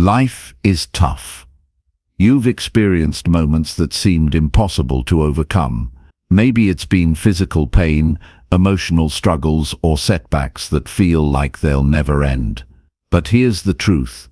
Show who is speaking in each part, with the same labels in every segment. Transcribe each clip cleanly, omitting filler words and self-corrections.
Speaker 1: Life is tough. You've experienced moments that seemed impossible to overcome. Maybe it's been physical pain, emotional struggles, or setbacks that feel like they'll never end. But here's the truth.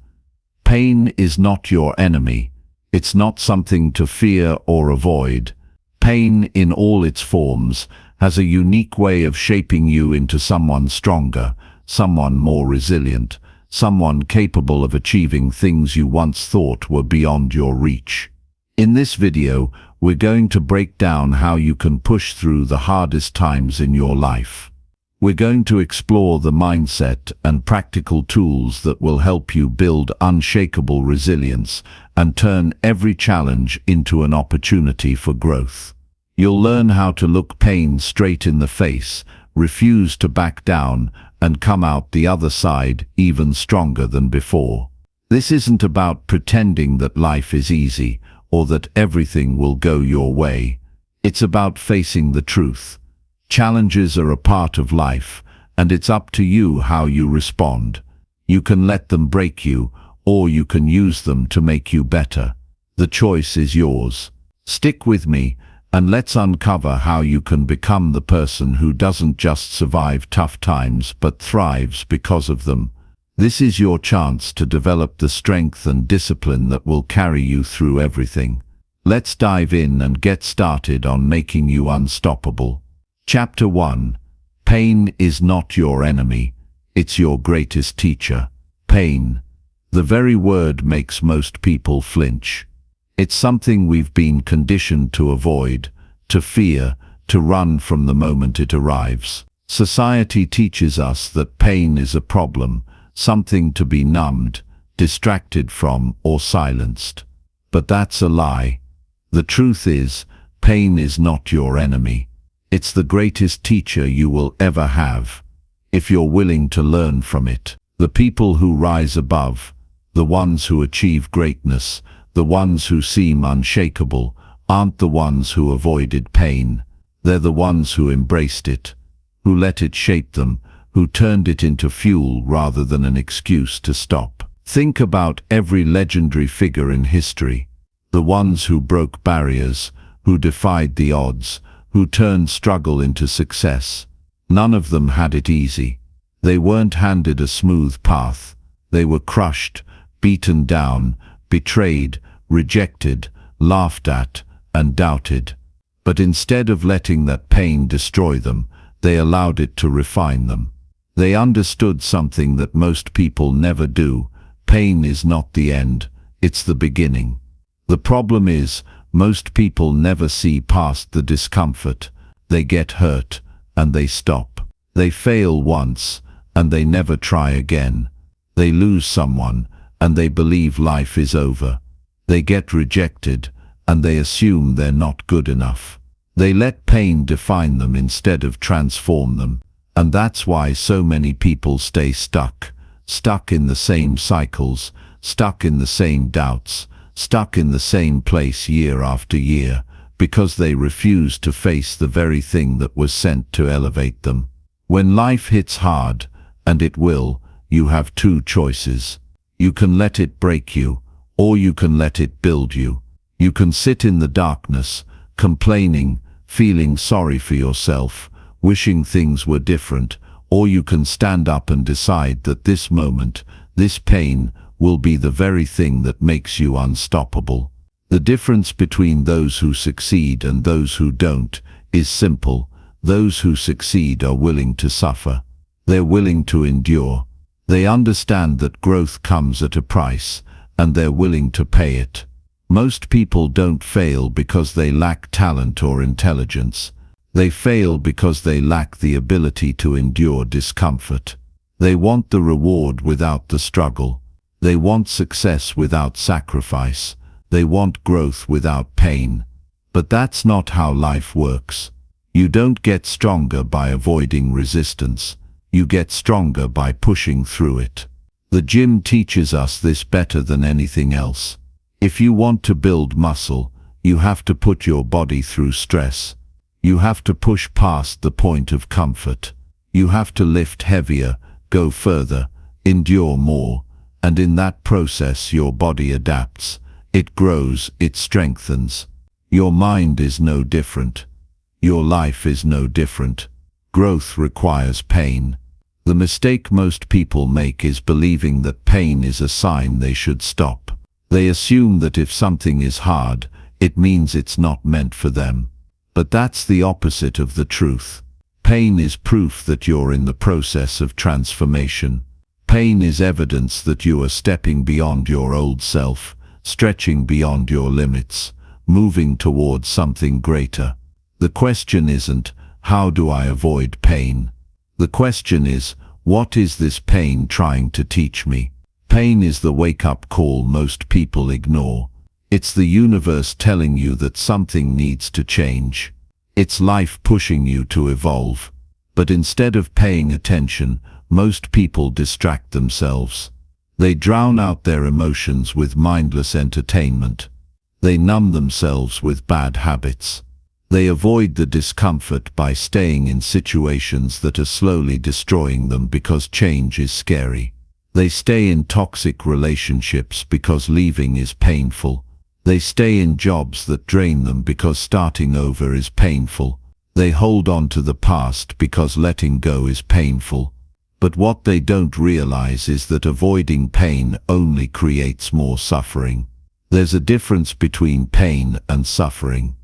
Speaker 1: Pain is not your enemy. It's not something to fear or avoid. Pain, in all its forms, has a unique way of shaping you into someone stronger, someone more resilient, someone capable of achieving things you once thought were beyond your reach. In this video, we're going to break down how you can push through the hardest times in your life. We're going to explore the mindset and practical tools that will help you build unshakable resilience and turn every challenge into an opportunity for growth. You'll learn how to look pain straight in the face, refuse to back down, and come out the other side even stronger than before. This isn't about pretending that life is easy or that everything will go your way. It's about facing the truth. Challenges are a part of life, and it's up to you how you respond. You can let them break you, or you can use them to make you better. The choice is yours. Stick with me, and let's uncover how you can become the person who doesn't just survive tough times but thrives because of them. This is your chance to develop the strength and discipline that will carry you through everything. Let's dive in and get started on making you unstoppable. Chapter 1. Pain is not your enemy. It's your greatest teacher. Pain. The very word makes most people flinch. It's something we've been conditioned to avoid, to fear, to run from the moment it arrives. Society teaches us that pain is a problem, something to be numbed, distracted from, or silenced. But that's a lie. The truth is, pain is not your enemy. It's the greatest teacher you will ever have, if you're willing to learn from it. The people who rise above, the ones who achieve greatness, the ones who seem unshakable, aren't the ones who avoided pain. They're the ones who embraced it, who let it shape them, who turned it into fuel rather than an excuse to stop. Think about every legendary figure in history. The ones who broke barriers, who defied the odds, who turned struggle into success. None of them had it easy. They weren't handed a smooth path. They were crushed, beaten down, betrayed, rejected, laughed at, and doubted. But instead of letting that pain destroy them, they allowed it to refine them. They understood something that most people never do. Pain is not the end, it's the beginning. The problem is, most people never see past the discomfort. They get hurt, and they stop. They fail once, and they never try again. They lose someone, and they believe life is over. They get rejected, and they assume they're not good enough. They let pain define them instead of transform them. And that's why so many people stay stuck in the same cycles, stuck in the same doubts, stuck in the same place year after year, because they refuse to face the very thing that was sent to elevate them. When life hits hard, and it will, you have two choices. You can let it break you, or you can let it build you. You can sit in the darkness, complaining, feeling sorry for yourself, wishing things were different, or you can stand up and decide that this moment, this pain, will be the very thing that makes you unstoppable. The difference between those who succeed and those who don't is simple. Those who succeed are willing to suffer. They're willing to endure. They understand that growth comes at a price, and they're willing to pay it. Most people don't fail because they lack talent or intelligence. They fail because they lack the ability to endure discomfort. They want the reward without the struggle. They want success without sacrifice. They want growth without pain. But that's not how life works. You don't get stronger by avoiding resistance. You get stronger by pushing through it. The gym teaches us this better than anything else. If you want to build muscle, you have to put your body through stress. You have to push past the point of comfort. You have to lift heavier, go further, endure more. And in that process your body adapts. It grows, it strengthens. Your mind is no different. Your life is no different. Growth requires pain. The mistake most people make is believing that pain is a sign they should stop. They assume that if something is hard, it means it's not meant for them. But that's the opposite of the truth. Pain is proof that you're in the process of transformation. Pain is evidence that you are stepping beyond your old self, stretching beyond your limits, moving towards something greater. The question isn't, how do I avoid pain? The question is, what is this pain trying to teach me? Pain is the wake-up call most people ignore. It's the universe telling you that something needs to change. It's life pushing you to evolve. But instead of paying attention, most people distract themselves. They drown out their emotions with mindless entertainment. They numb themselves with bad habits. They avoid the discomfort by staying in situations that are slowly destroying them because change is scary. They stay in toxic relationships because leaving is painful. They stay in jobs that drain them because starting over is painful. They hold on to the past because letting go is painful. But what they don't realize is that avoiding pain only creates more suffering. There's a difference between pain and suffering.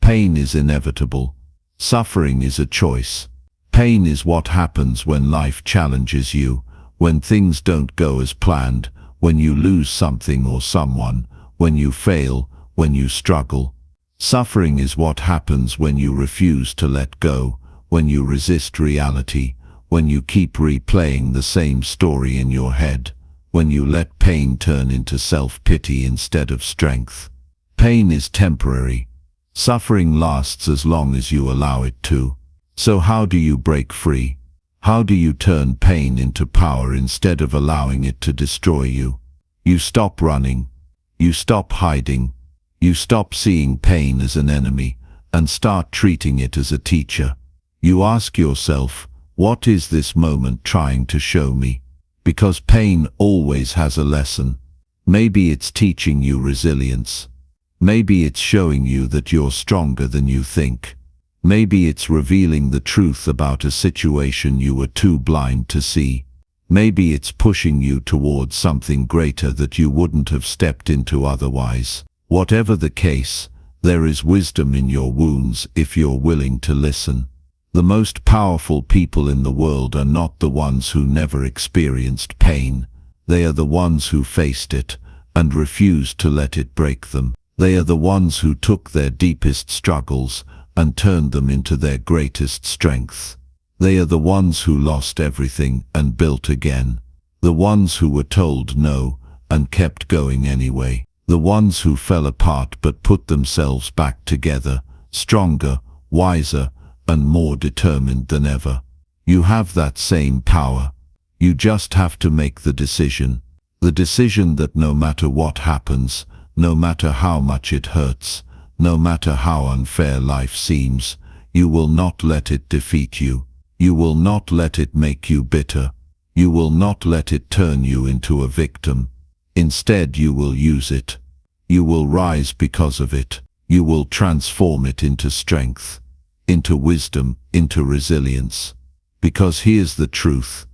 Speaker 1: Pain is inevitable. Suffering is a choice. Pain is what happens when life challenges you, when things don't go as planned, when you lose something or someone, when you fail, when you struggle. Suffering is what happens when you refuse to let go, when you resist reality, when you keep replaying the same story in your head, when you let pain turn into self-pity instead of strength. Pain is temporary. Suffering lasts as long as you allow it to. So how do you break free? How do you turn pain into power instead of allowing it to destroy you? You stop running. You stop hiding. You stop seeing pain as an enemy and start treating it as a teacher. You ask yourself, what is this moment trying to show me? Because pain always has a lesson. Maybe it's teaching you resilience. Maybe it's showing you that you're stronger than you think. Maybe it's revealing the truth about a situation you were too blind to see. Maybe it's pushing you towards something greater that you wouldn't have stepped into otherwise. Whatever the case, there is wisdom in your wounds if you're willing to listen. The most powerful people in the world are not the ones who never experienced pain. They are the ones who faced it and refused to let it break them. They are the ones who took their deepest struggles and turned them into their greatest strength. They are the ones who lost everything and built again. The ones who were told no and kept going anyway. The ones who fell apart but put themselves back together, stronger, wiser, and more determined than ever. You have that same power. You just have to make the decision. The decision that no matter what happens, no matter how much it hurts, no matter how unfair life seems, you will not let it defeat you. You will not let it make you bitter. You will not let it turn you into a victim. Instead, you will use it. You will rise because of it. You will transform it into strength, into wisdom, into resilience. Because here's the truth.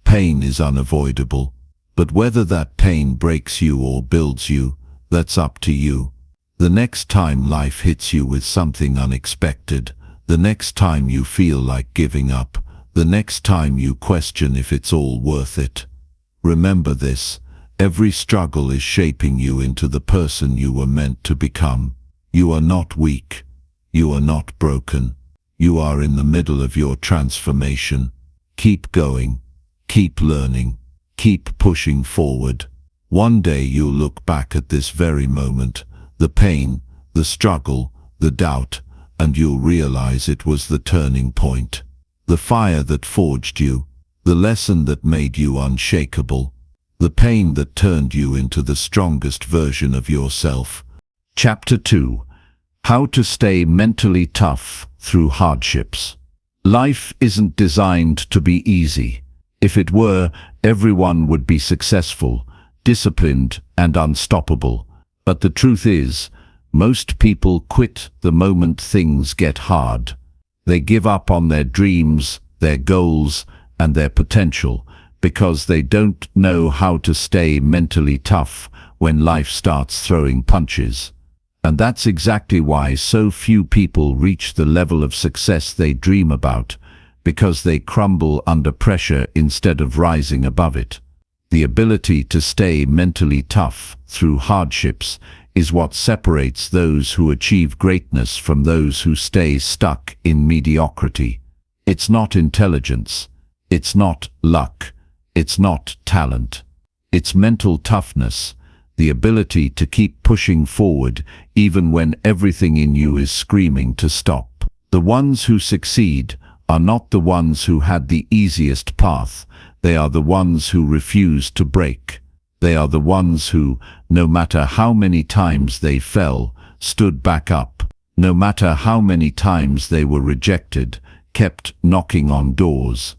Speaker 1: Pain is unavoidable. But whether that pain breaks you or builds you, that's up to you. The next time life hits you with something unexpected, the next time you feel like giving up, the next time you question if it's all worth it, remember this: every struggle is shaping you into the person you were meant to become. You are not weak. You are not broken. You are in the middle of your transformation. Keep going. Keep learning. Keep pushing forward. One day you'll look back at this very moment, the pain, the struggle, the doubt, and you'll realize it was the turning point. The fire that forged you, the lesson that made you unshakable, the pain that turned you into the strongest version of yourself. Chapter 2. How to stay mentally tough through hardships. Life isn't designed to be easy. If it were, everyone would be successful, disciplined, and unstoppable. But the truth is, most people quit the moment things get hard. They give up on their dreams, their goals, and their potential because they don't know how to stay mentally tough when life starts throwing punches. And that's exactly why so few people reach the level of success they dream about, because they crumble under pressure instead of rising above it. The ability to stay mentally tough through hardships is what separates those who achieve greatness from those who stay stuck in mediocrity. It's not intelligence. It's not luck. It's not talent. It's mental toughness, the ability to keep pushing forward even when everything in you is screaming to stop. The ones who succeed are not the ones who had the easiest path. They are the ones who refuse to break. They are the ones who, no matter how many times they fell, stood back up. No matter how many times they were rejected, kept knocking on doors.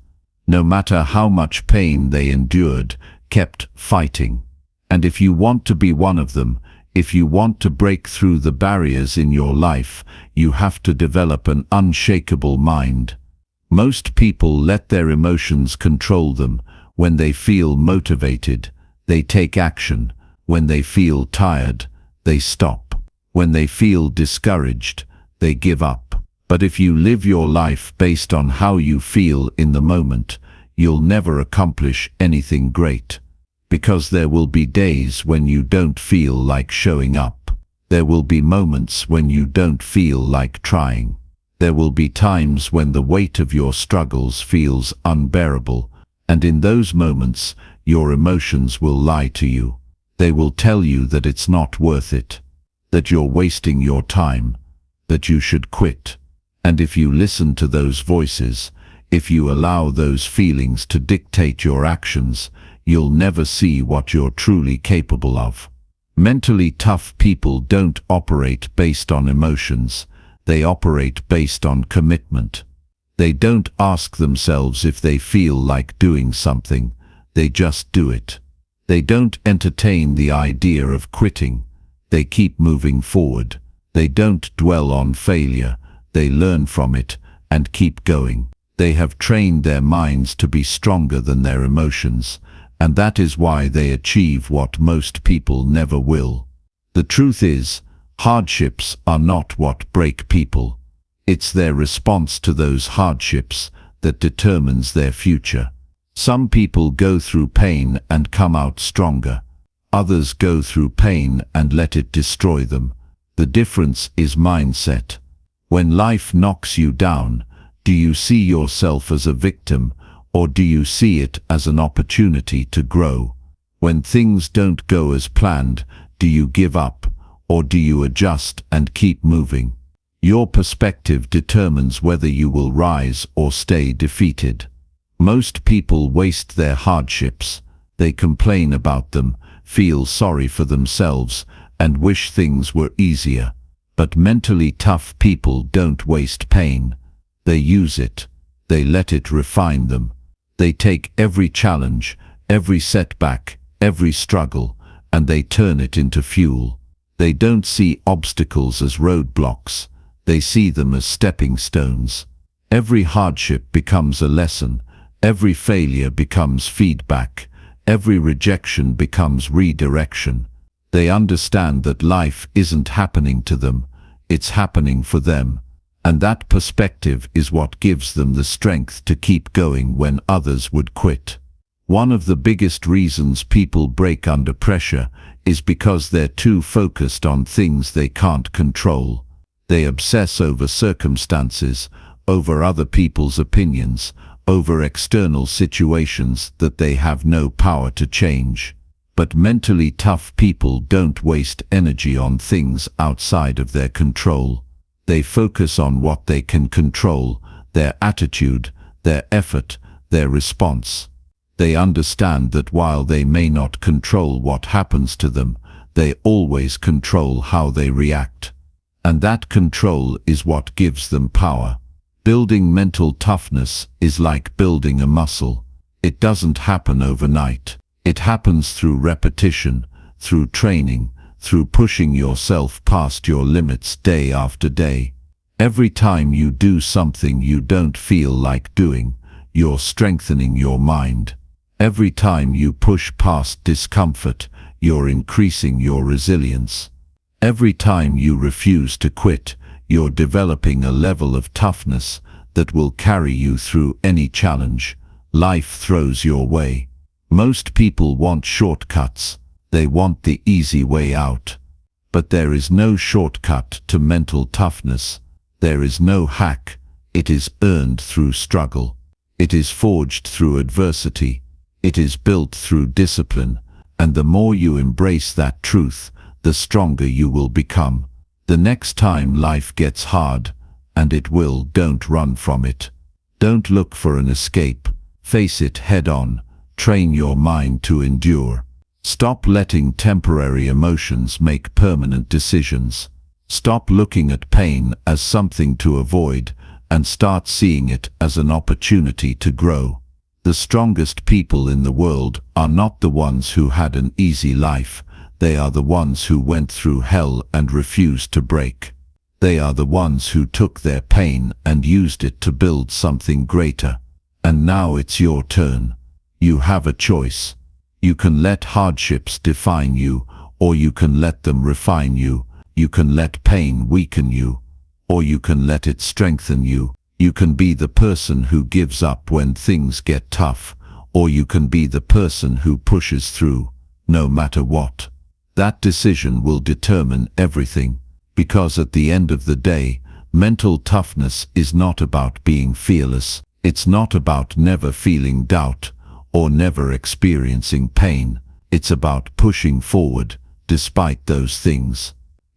Speaker 1: No matter how much pain they endured, kept fighting. And if you want to be one of them, if you want to break through the barriers in your life, you have to develop an unshakable mind. Most people let their emotions control them. When they feel motivated, they take action. When they feel tired, they stop. When they feel discouraged, they give up. But if you live your life based on how you feel in the moment, you'll never accomplish anything great. Because there will be days when you don't feel like showing up. There will be moments when you don't feel like trying. There will be times when the weight of your struggles feels unbearable, and in those moments, your emotions will lie to you. They will tell you that it's not worth it, that you're wasting your time, that you should quit. And if you listen to those voices, if you allow those feelings to dictate your actions, you'll never see what you're truly capable of. Mentally tough people don't operate based on emotions. They operate based on commitment. They don't ask themselves if they feel like doing something. They just do it. They don't entertain the idea of quitting. They keep moving forward. They don't dwell on failure. They learn from it and keep going. They have trained their minds to be stronger than their emotions, and that is why they achieve what most people never will. The truth is, hardships are not what break people. It's their response to those hardships that determines their future. Some people go through pain and come out stronger. Others go through pain and let it destroy them. The difference is mindset. When life knocks you down, do you see yourself as a victim, or do you see it as an opportunity to grow? When things don't go as planned, do you give up, or do you adjust and keep moving? Your perspective determines whether you will rise or stay defeated. Most people waste their hardships. They complain about them, feel sorry for themselves, and wish things were easier. But mentally tough people don't waste pain. They use it. They let it refine them. They take every challenge, every setback, every struggle, and they turn it into fuel. They don't see obstacles as roadblocks. They see them as stepping stones. Every hardship becomes a lesson. Every failure becomes feedback. Every rejection becomes redirection. They understand that life isn't happening to them, it's happening for them. And that perspective is what gives them the strength to keep going when others would quit. One of the biggest reasons people break under pressure is because they're too focused on things they can't control. They obsess over circumstances, over other people's opinions, over external situations that they have no power to change. But mentally tough people don't waste energy on things outside of their control. They focus on what they can control, their attitude, their effort, their response. They understand that while they may not control what happens to them, they always control how they react. And that control is what gives them power. Building mental toughness is like building a muscle. It doesn't happen overnight. It happens through repetition, through training, through pushing yourself past your limits day after day. Every time you do something you don't feel like doing, you're strengthening your mind. Every time you push past discomfort, you're increasing your resilience. Every time you refuse to quit, you're developing a level of toughness that will carry you through any challenge life throws your way. Most people want shortcuts. They want the easy way out. But there is no shortcut to mental toughness. There is no hack. It is earned through struggle. It is forged through adversity. It is built through discipline. And the more you embrace that truth, the stronger you will become. The next time life gets hard, and it will, don't run from it. Don't look for an escape. Face it head on. Train your mind to endure. Stop letting temporary emotions make permanent decisions. Stop looking at pain as something to avoid and start seeing it as an opportunity to grow. The strongest people in the world are not the ones who had an easy life. They are the ones who went through hell and refused to break. They are the ones who took their pain and used it to build something greater. And now it's your turn. You have a choice. You can let hardships define you, or you can let them refine you. You can let pain weaken you, or you can let it strengthen you. You can be the person who gives up when things get tough, or you can be the person who pushes through, no matter what. That decision will determine everything, because at the end of the day, mental toughness is not about being fearless. It's not about never feeling doubt or never experiencing pain. It's about pushing forward despite those things.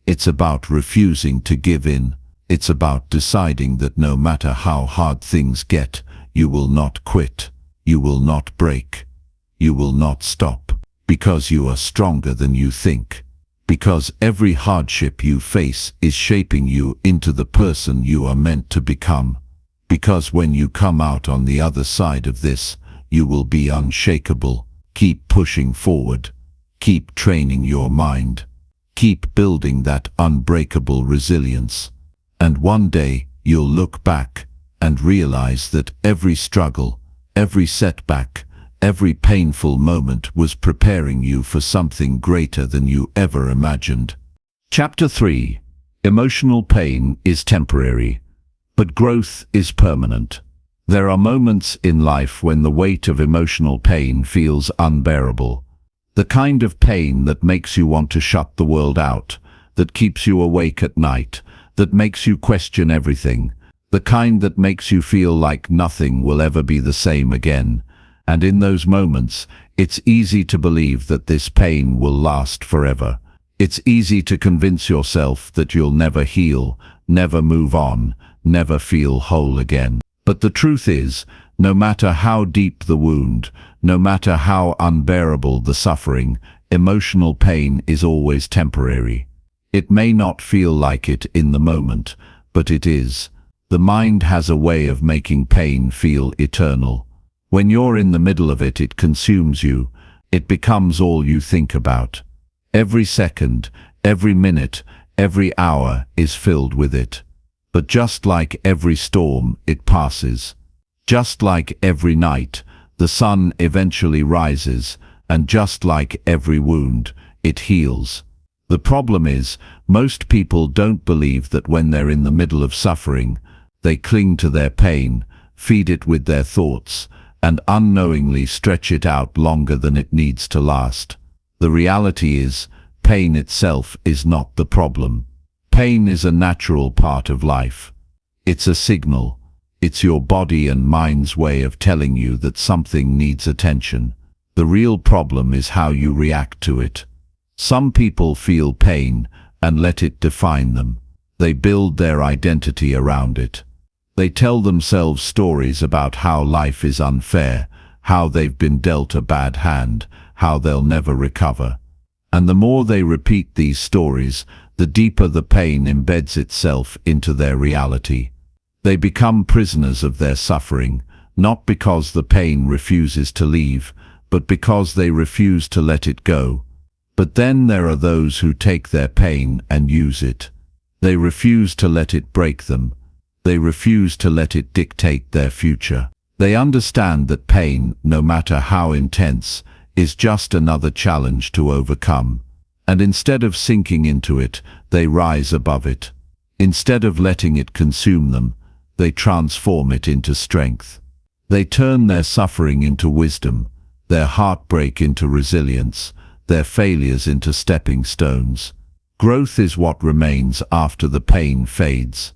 Speaker 1: It's about refusing to give in. It's about deciding that no matter how hard things get, you will not quit. You will not break. You will not stop. Because you are stronger than you think. Because every hardship you face is shaping you into the person you are meant to become. Because when you come out on the other side of this, you will be unshakable. Keep pushing forward. Keep training your mind. Keep building that unbreakable resilience. And one day, you'll look back and realize that every struggle, every setback, every painful moment was preparing you for something greater than you ever imagined. Chapter 3. Emotional pain is temporary, but growth is permanent. There are moments in life when the weight of emotional pain feels unbearable. The kind of pain that makes you want to shut the world out, that keeps you awake at night, that makes you question everything, the kind that makes you feel like nothing will ever be the same again. And in those moments, it's easy to believe that this pain will last forever. It's easy to convince yourself that you'll never heal, never move on, never feel whole again. But the truth is, no matter how deep the wound, no matter how unbearable the suffering, emotional pain is always temporary. It may not feel like it in the moment, but it is. The mind has a way of making pain feel eternal. When you're in the middle of it, it consumes you. It becomes all you think about. Every second, every minute, every hour is filled with it. But just like every storm, it passes. Just like every night, the sun eventually rises, and just like every wound, it heals. The problem is, most people don't believe that when they're in the middle of suffering, they cling to their pain, feed it with their thoughts, and unknowingly stretch it out longer than it needs to last. The reality is, pain itself is not the problem. Pain is a natural part of life. It's a signal. It's your body and mind's way of telling you that something needs attention. The real problem is how you react to it. Some people feel pain and let it define them. They build their identity around it. They tell themselves stories about how life is unfair, how they've been dealt a bad hand, how they'll never recover. And the more they repeat these stories, the deeper the pain embeds itself into their reality. They become prisoners of their suffering, not because the pain refuses to leave, but because they refuse to let it go. But then there are those who take their pain and use it. They refuse to let it break them. They refuse to let it dictate their future. They understand that pain, no matter how intense, is just another challenge to overcome. And instead of sinking into it, they rise above it. Instead of letting it consume them, they transform it into strength. They turn their suffering into wisdom, their heartbreak into resilience, their failures into stepping stones. Growth is what remains after the pain fades.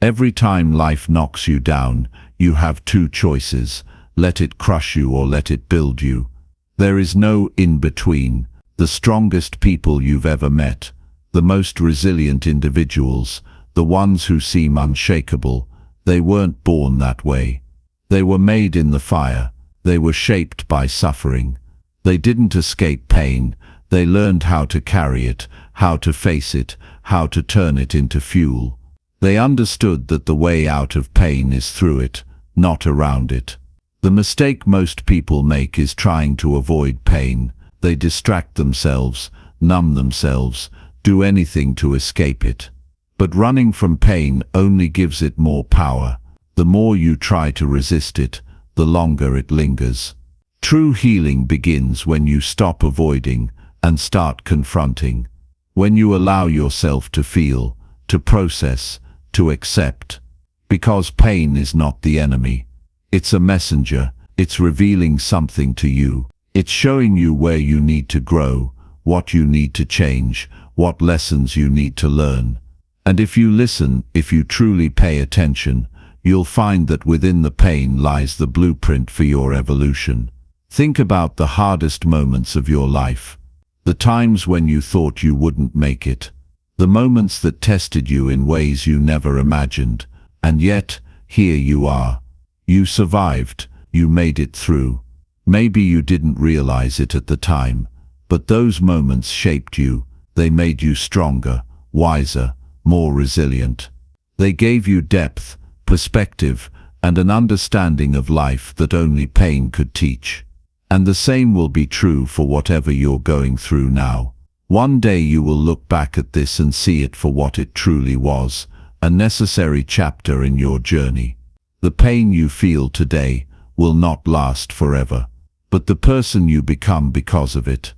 Speaker 1: Every time life knocks you down, you have two choices: let it crush you or let it build you. There is no in-between. The strongest people you've ever met, the most resilient individuals, the ones who seem unshakable, they weren't born that way. They were made in the fire. They were shaped by suffering. They didn't escape pain. They learned how to carry it, how to face it, how to turn it into fuel. They understood that the way out of pain is through it, not around it. The mistake most people make is trying to avoid pain. They distract themselves, numb themselves, do anything to escape it. But running from pain only gives it more power. The more you try to resist it, the longer it lingers. True healing begins when you stop avoiding and start confronting. When you allow yourself to feel, to process, to accept. Because pain is not the enemy. It's a messenger. It's revealing something to you. It's showing you where you need to grow, what you need to change, what lessons you need to learn. And if you listen, if you truly pay attention, you'll find that within the pain lies the blueprint for your evolution. Think about the hardest moments of your life. The times when you thought you wouldn't make it. The moments that tested you in ways you never imagined. And yet, here you are. You survived. You made it through. Maybe you didn't realize it at the time, but those moments shaped you. They made you stronger, wiser, more resilient. They gave you depth, perspective, and an understanding of life that only pain could teach. And the same will be true for whatever you're going through now. One day you will look back at this and see it for what it truly was, a necessary chapter in your journey. The pain you feel today will not last forever, but the person you become because of it,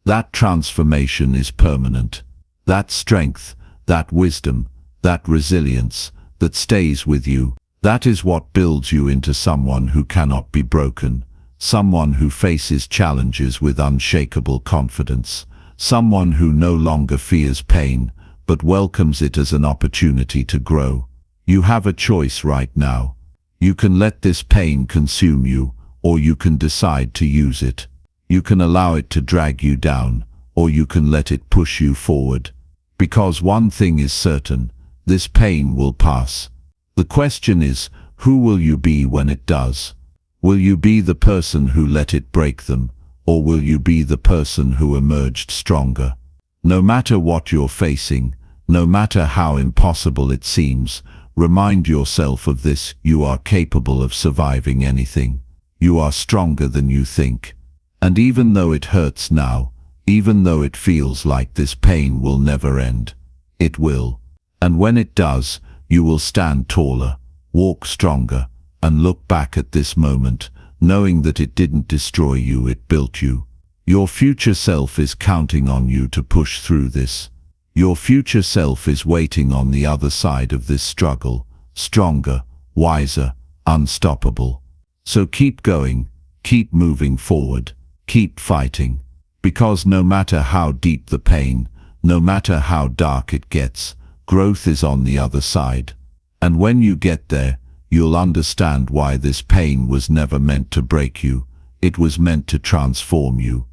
Speaker 1: that transformation is permanent. That strength, that wisdom, that resilience that stays with you, that is what builds you into someone who cannot be broken, someone who faces challenges with unshakable confidence, someone who no longer fears pain, but welcomes it as an opportunity to grow. You have a choice right now. You can let this pain consume you, or you can decide to use it. You can allow it to drag you down, or you can let it push you forward. Because one thing is certain, this pain will pass. The question is, who will you be when it does? Will you be the person who let it break them, or will you be the person who emerged stronger? No matter what you're facing, no matter how impossible it seems, remind yourself of this: you are capable of surviving anything. You are stronger than you think. And even though it hurts now, even though it feels like this pain will never end, it will. And when it does, you will stand taller, walk stronger, and look back at this moment, knowing that it didn't destroy you, it built you. Your future self is counting on you to push through this. Your future self is waiting on the other side of this struggle, stronger, wiser, unstoppable. So keep going, keep moving forward, keep fighting, because no matter how deep the pain, no matter how dark it gets, growth is on the other side. And when you get there, you'll understand why this pain was never meant to break you. It was meant to transform you.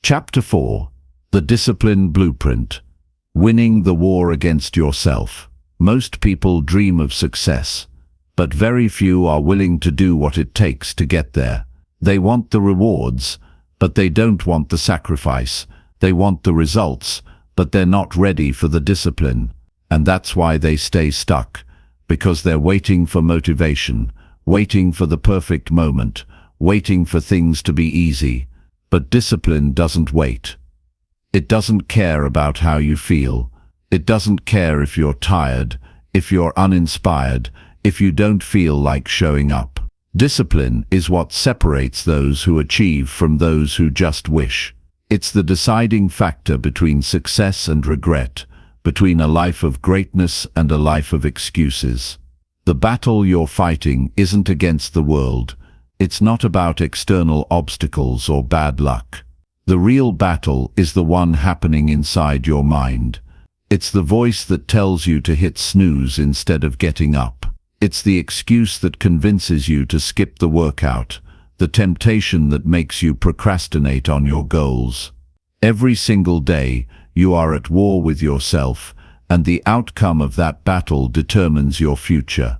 Speaker 1: Chapter 4. The Discipline Blueprint. Winning the war against yourself. Most people dream of success, but very few are willing to do what it takes to get there. They want the rewards, but they don't want the sacrifice. They want the results, but they're not ready for the discipline. And that's why they stay stuck, because they're waiting for motivation, waiting for the perfect moment, waiting for things to be easy. But discipline doesn't wait. It doesn't care about how you feel. It doesn't care if you're tired, if you're uninspired, if you don't feel like showing up. Discipline is what separates those who achieve from those who just wish. It's the deciding factor between success and regret, between a life of greatness and a life of excuses. The battle you're fighting isn't against the world. It's not about external obstacles or bad luck. The real battle is the one happening inside your mind. It's the voice that tells you to hit snooze instead of getting up. It's the excuse that convinces you to skip the workout, the temptation that makes you procrastinate on your goals. Every single day, you are at war with yourself, and the outcome of that battle determines your future.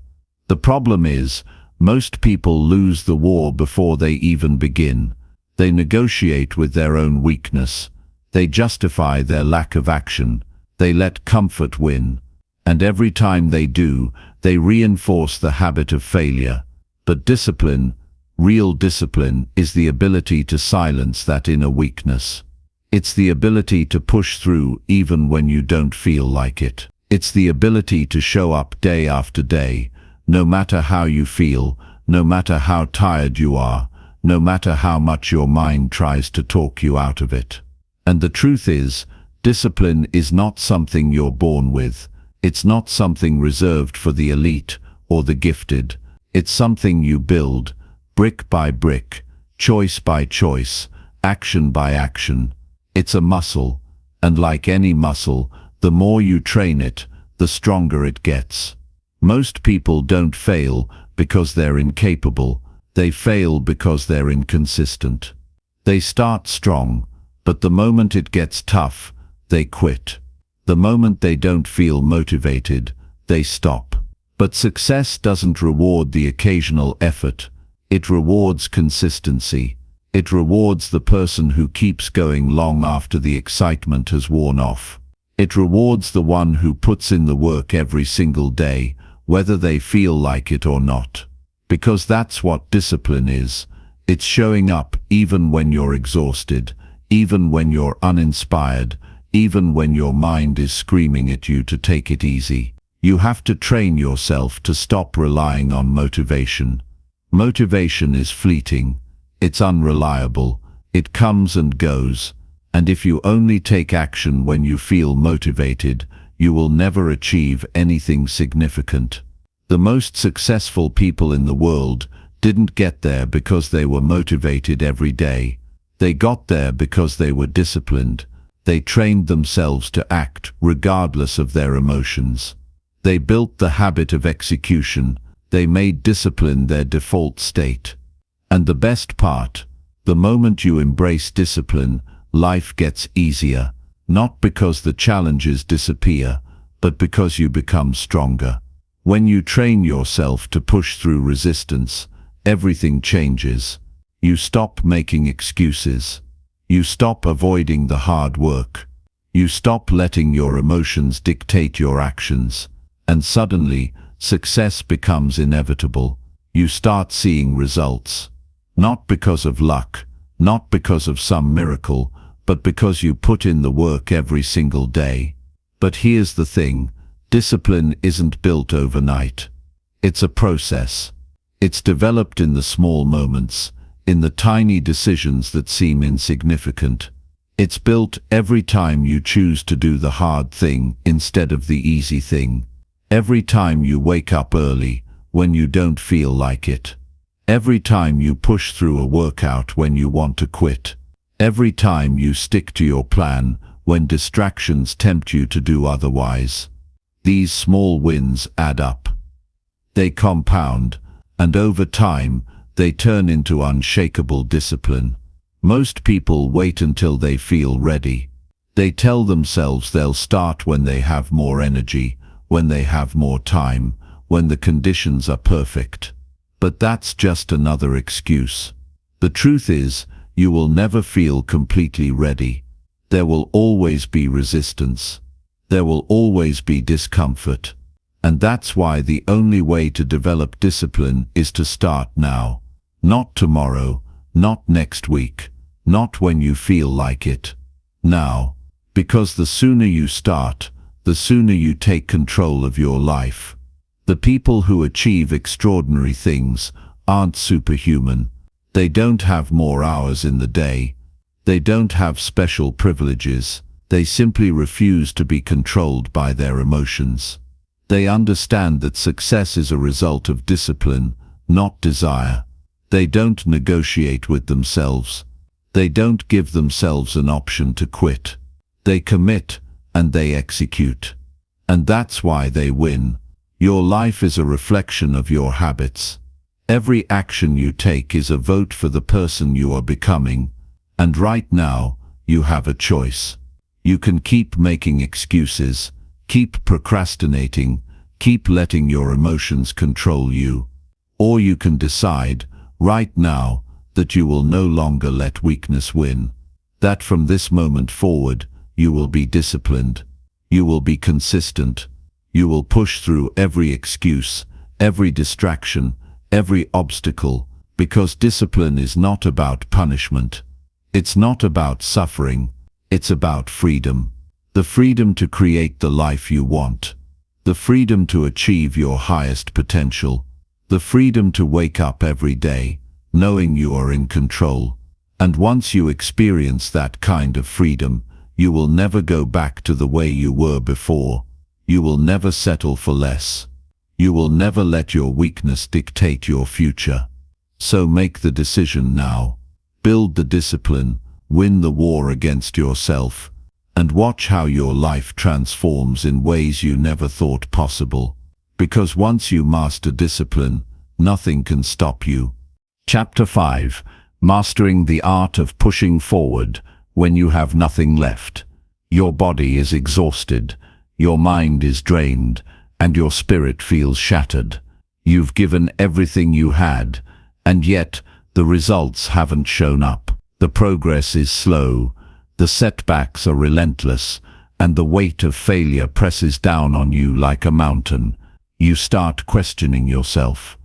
Speaker 1: The problem is, most people lose the war before they even begin. They negotiate with their own weakness. They justify their lack of action. They let comfort win. And every time they do, they reinforce the habit of failure. But discipline, real discipline, is the ability to silence that inner weakness. It's the ability to push through even when you don't feel like it. It's the ability to show up day after day, no matter how you feel, no matter how tired you are, no matter how much your mind tries to talk you out of it. And the truth is, discipline is not something you're born with. It's not something reserved for the elite or the gifted. It's something you build, brick by brick, choice by choice, action by action. It's a muscle, and like any muscle, the more you train it, the stronger it gets. Most people don't fail because they're incapable. They fail because they're inconsistent. They start strong, but the moment it gets tough, they quit. The moment they don't feel motivated, they stop. But success doesn't reward the occasional effort. It rewards consistency. It rewards the person who keeps going long after the excitement has worn off. It rewards the one who puts in the work every single day, whether they feel like it or not. Because that's what discipline is. It's showing up even when you're exhausted, even when you're uninspired, even when your mind is screaming at you to take it easy. You have to train yourself to stop relying on motivation. Motivation is fleeting. It's unreliable. It comes and goes. And if you only take action when you feel motivated, you will never achieve anything significant. The most successful people in the world didn't get there because they were motivated every day. They got there because they were disciplined. They trained themselves to act regardless of their emotions. They built the habit of execution. They made discipline their default state. And the best part, the moment you embrace discipline, life gets easier, not because the challenges disappear, but because you become stronger. When you train yourself to push through resistance, everything changes. You stop making excuses. You stop avoiding the hard work. You stop letting your emotions dictate your actions. And suddenly, success becomes inevitable. You start seeing results. Not because of luck, not because of some miracle, but because you put in the work every single day. But here's the thing, discipline isn't built overnight. It's a process. It's developed in the small moments, in the tiny decisions that seem insignificant. It's built every time you choose to do the hard thing instead of the easy thing. Every time you wake up early when you don't feel like it. Every time you push through a workout when you want to quit. Every time you stick to your plan when distractions tempt you to do otherwise. These small wins add up. They compound, and over time, they turn into unshakable discipline. Most people wait until they feel ready. They tell themselves they'll start when they have more energy, when they have more time, when the conditions are perfect. But that's just another excuse. The truth is, you will never feel completely ready. There will always be resistance. There will always be discomfort. And that's why the only way to develop discipline is to start now. Not tomorrow, not next week, not when you feel like it. Now, because the sooner you start, the sooner you take control of your life. The people who achieve extraordinary things aren't superhuman. They don't have more hours in the day. They don't have special privileges. They simply refuse to be controlled by their emotions. They understand that success is a result of discipline, not desire. They don't negotiate with themselves. They don't give themselves an option to quit. They commit and they execute. And that's why they win. Your life is a reflection of your habits. Every action you take is a vote for the person you are becoming. And right now, you have a choice. You can keep making excuses, keep procrastinating, keep letting your emotions control you. Or you can decide, right now, that you will no longer let weakness win. That from this moment forward, you will be disciplined. You will be consistent. You will push through every excuse, every distraction, every obstacle, because discipline is not about punishment. It's not about suffering. It's about freedom. The freedom to create the life you want. The freedom to achieve your highest potential. The freedom to wake up every day, knowing you are in control. And once you experience that kind of freedom, you will never go back to the way you were before. You will never settle for less. You will never let your weakness dictate your future. So make the decision now. Build the discipline, win the war against yourself, and watch how your life transforms in ways you never thought possible. Because once you master discipline, nothing can stop you. Chapter 5. Mastering the art of pushing forward when you have nothing left. Your body is exhausted, your mind is drained, and your spirit feels shattered. You've given everything you had, and yet the results haven't shown up. The progress is slow, the setbacks are relentless, and the weight of failure presses down on you like a mountain. You start questioning yourself.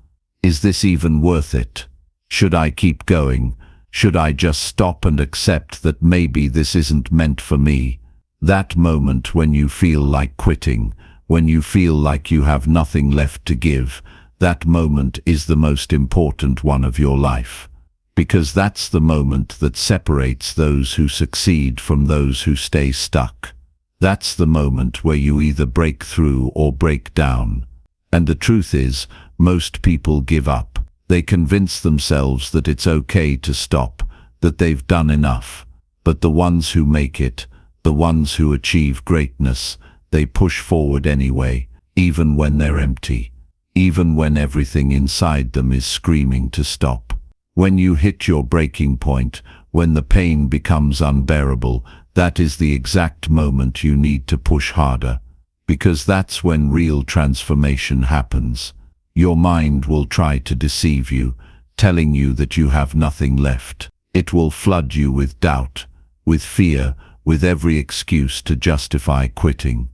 Speaker 1: Is this even worth it? Should I keep going? Should I just stop and accept that maybe this isn't meant for me? That moment when you feel like quitting, when you feel like you have nothing left to give, that moment is the most important one of your life. Because that's the moment that separates those who succeed from those who stay stuck. That's the moment where you either break through or break down. And the truth is, most people give up. They convince themselves that it's okay to stop, that they've done enough. But the ones who make it, the ones who achieve greatness, they push forward anyway, even when they're empty. Even when everything inside them is screaming to stop. When you hit your breaking point, when the pain becomes unbearable, that is the exact moment you need to push harder. Because that's when real transformation happens. Your mind will try to deceive you, telling you that you have nothing left. It will flood you with doubt, with fear, with every excuse to justify quitting.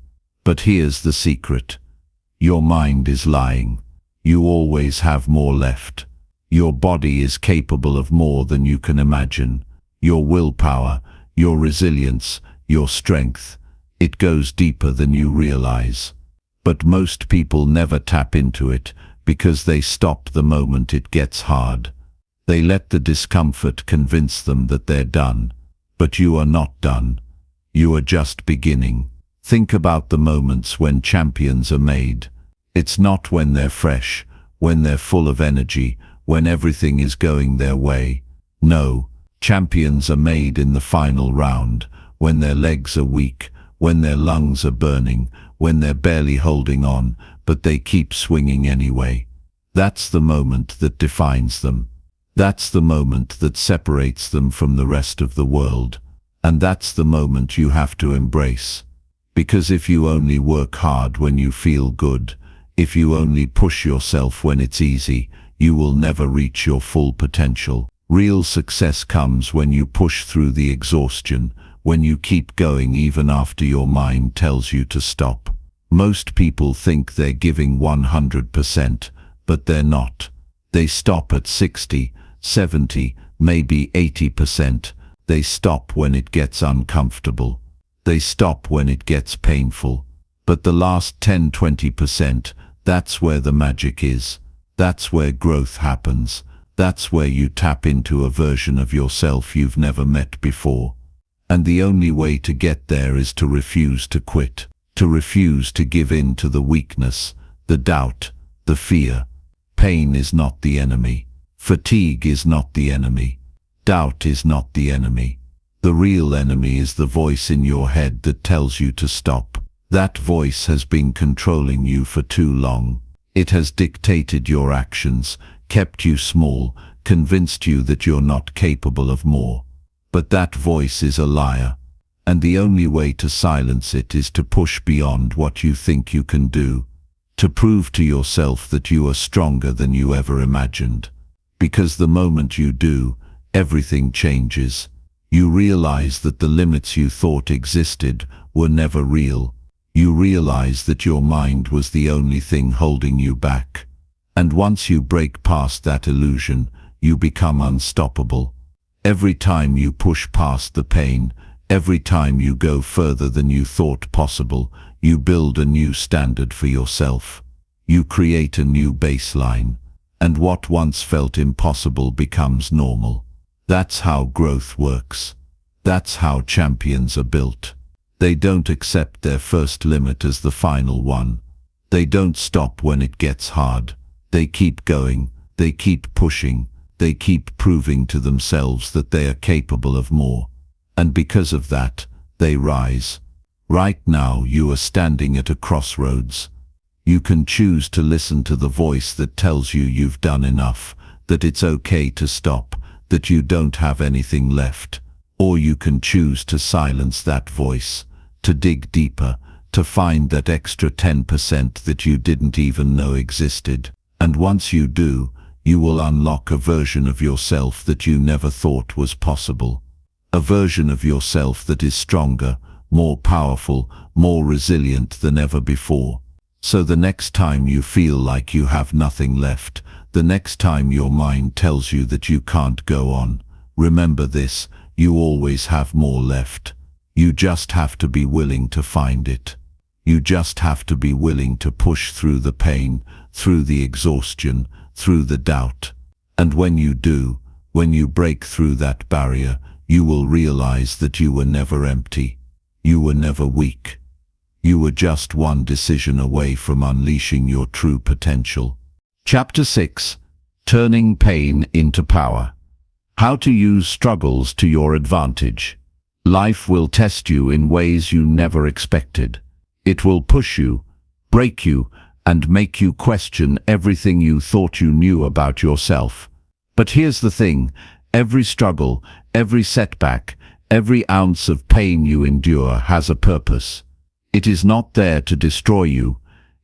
Speaker 1: But here's the secret. Your mind is lying. You always have more left. Your body is capable of more than you can imagine. Your willpower, your resilience, your strength, it goes deeper than you realize. But most people never tap into it because they stop the moment it gets hard. They let the discomfort convince them that they're done. But you are not done. You are just beginning. Think about the moments when champions are made. It's not when they're fresh, when they're full of energy, when everything is going their way. No, champions are made in the final round, when their legs are weak, when their lungs are burning, when they're barely holding on, but they keep swinging anyway. That's the moment that defines them. That's the moment that separates them from the rest of the world. And that's the moment you have to embrace. Because if you only work hard when you feel good, if you only push yourself when it's easy, you will never reach your full potential. Real success comes when you push through the exhaustion, when you keep going even after your mind tells you to stop. Most people think they're giving 100%, but they're not. They stop at 60, 70, maybe 80%, They stop when it gets uncomfortable. They stop when it gets painful. But the last 10–20%, that's where the magic is. That's where growth happens. That's where you tap into a version of yourself you've never met before. And the only way to get there is to refuse to quit, to refuse to give in to the weakness, the doubt, the fear. Pain is not the enemy. Fatigue is not the enemy. Doubt is not the enemy. The real enemy is the voice in your head that tells you to stop. That voice has been controlling you for too long. It has dictated your actions, kept you small, convinced you that you're not capable of more. But that voice is a liar, and the only way to silence it is to push beyond what you think you can do, to prove to yourself that you are stronger than you ever imagined. Because the moment you do, everything changes. You realize that the limits you thought existed were never real. You realize that your mind was the only thing holding you back. And once you break past that illusion, you become unstoppable. Every time you push past the pain, every time you go further than you thought possible, you build a new standard for yourself. You create a new baseline, and what once felt impossible becomes normal. That's how growth works. That's how champions are built. They don't accept their first limit as the final one. They don't stop when it gets hard. They keep going. They keep pushing. They keep proving to themselves that they are capable of more. And because of that, they rise. Right now you are standing at a crossroads. You can choose to listen to the voice that tells you you've done enough, that it's okay to stop, that you don't have anything left. Or you can choose to silence that voice, to dig deeper, to find that extra 10% that you didn't even know existed. And once you do, you will unlock a version of yourself that you never thought was possible. A version of yourself that is stronger, more powerful, more resilient than ever before. So the next time you feel like you have nothing left, the next time your mind tells you that you can't go on, remember this: you always have more left. You just have to be willing to find it. You just have to be willing to push through the pain, through the exhaustion, through the doubt. And when you do, when you break through that barrier, you will realize that you were never empty. You were never weak. You were just one decision away from unleashing your true potential. Chapter 6: Turning Pain into Power. How to use struggles to your advantage. Life will test you in ways you never expected. It will push you, break you, and make you question everything you thought you knew about yourself. But here's the thing: every struggle, every setback, every ounce of pain you endure has a purpose. It is not there to destroy you.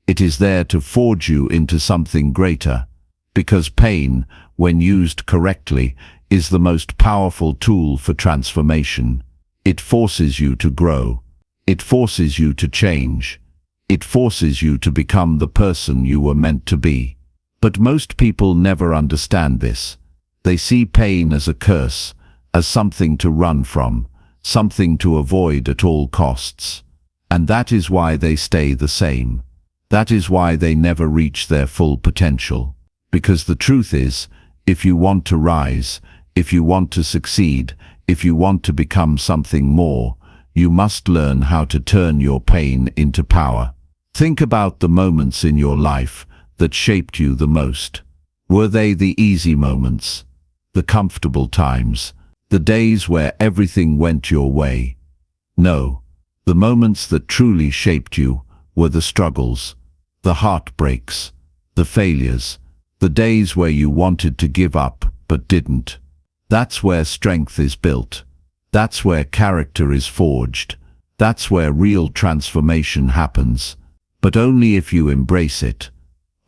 Speaker 1: It is there to forge you into something greater. Because pain, when used correctly, is the most powerful tool for transformation. It forces you to grow. It forces you to change. It forces you to become the person you were meant to be. But most people never understand this. They see pain as a curse, as something to run from, something to avoid at all costs. And that is why they stay the same. That is why they never reach their full potential. Because the truth is, if you want to rise, if you want to succeed, if you want to become something more, you must learn how to turn your pain into power. Think about the moments in your life that shaped you the most. Were they the easy moments, the comfortable times, the days where everything went your way? No. The moments that truly shaped you were the struggles, the heartbreaks, the failures, the days where you wanted to give up but didn't. That's where strength is built. That's where character is forged. That's where real transformation happens. But only if you embrace it.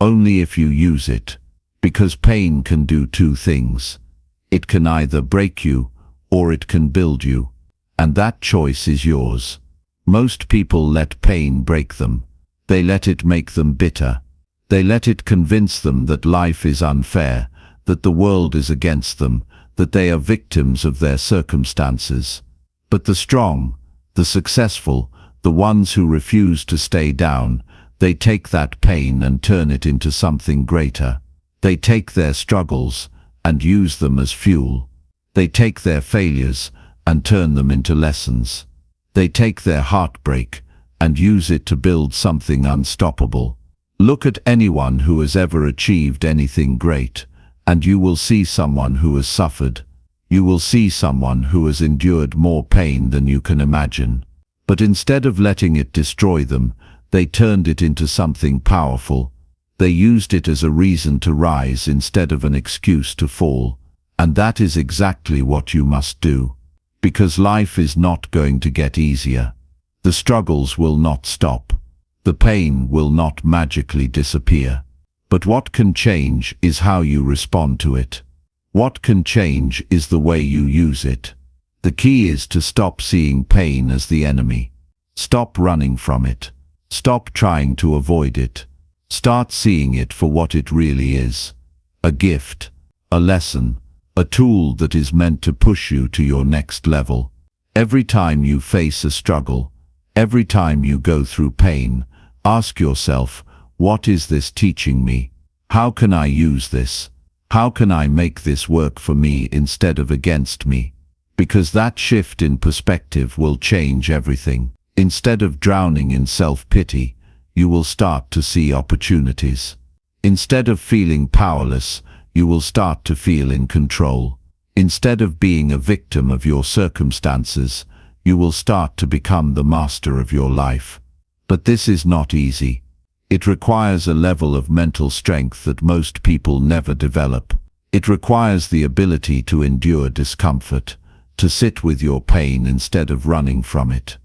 Speaker 1: Only if you use it. Because pain can do two things. It can either break you, or it can build you. And that choice is yours. Most people let pain break them. They let it make them bitter. They let it convince them that life is unfair, that the world is against them, that they are victims of their circumstances. But the strong, the successful, the ones who refuse to stay down, they take that pain and turn it into something greater. They take their struggles and use them as fuel. They take their failures and turn them into lessons. They take their heartbreak and use it to build something unstoppable. Look at anyone who has ever achieved anything great, and you will see someone who has suffered. You will see someone who has endured more pain than you can imagine. But instead of letting it destroy them, they turned it into something powerful. They used it as a reason to rise instead of an excuse to fall. And that is exactly what you must do. Because life is not going to get easier. The struggles will not stop. The pain will not magically disappear. But what can change is how you respond to it. What can change is the way you use it. The key is to stop seeing pain as the enemy. Stop running from it. Stop trying to avoid it. Start seeing it for what it really is. A gift, a lesson, a tool that is meant to push you to your next level. Every time you face a struggle, every time you go through pain, ask yourself, what is this teaching me? How can I use this? How can I make this work for me instead of against me? Because that shift in perspective will change everything. Instead of drowning in self-pity, you will start to see opportunities. Instead of feeling powerless, you will start to feel in control. Instead of being a victim of your circumstances, you will start to become the master of your life. But this is not easy. It requires a level of mental strength that most people never develop. It requires the ability to endure discomfort, to sit with your pain instead of running from it.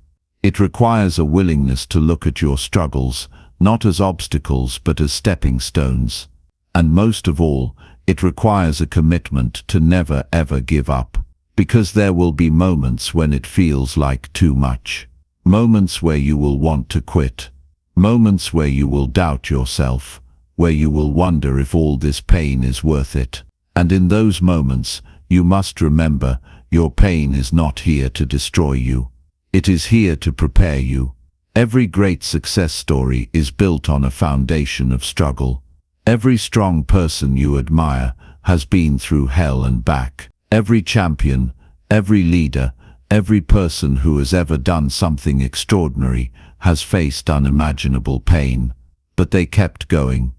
Speaker 1: It requires a willingness to look at your struggles, not as obstacles but as stepping stones. And most of all, it requires a commitment to never ever give up. Because there will be moments when it feels like too much. Moments where you will want to quit. Moments where you will doubt yourself, where you will wonder if all this pain is worth it. And in those moments, you must remember, your pain is not here to destroy you. It is here to prepare you. Every great success story is built on a foundation of struggle. Every strong person you admire has been through hell and back. Every champion, every leader, every person who has ever done something extraordinary has faced unimaginable pain. But they kept going.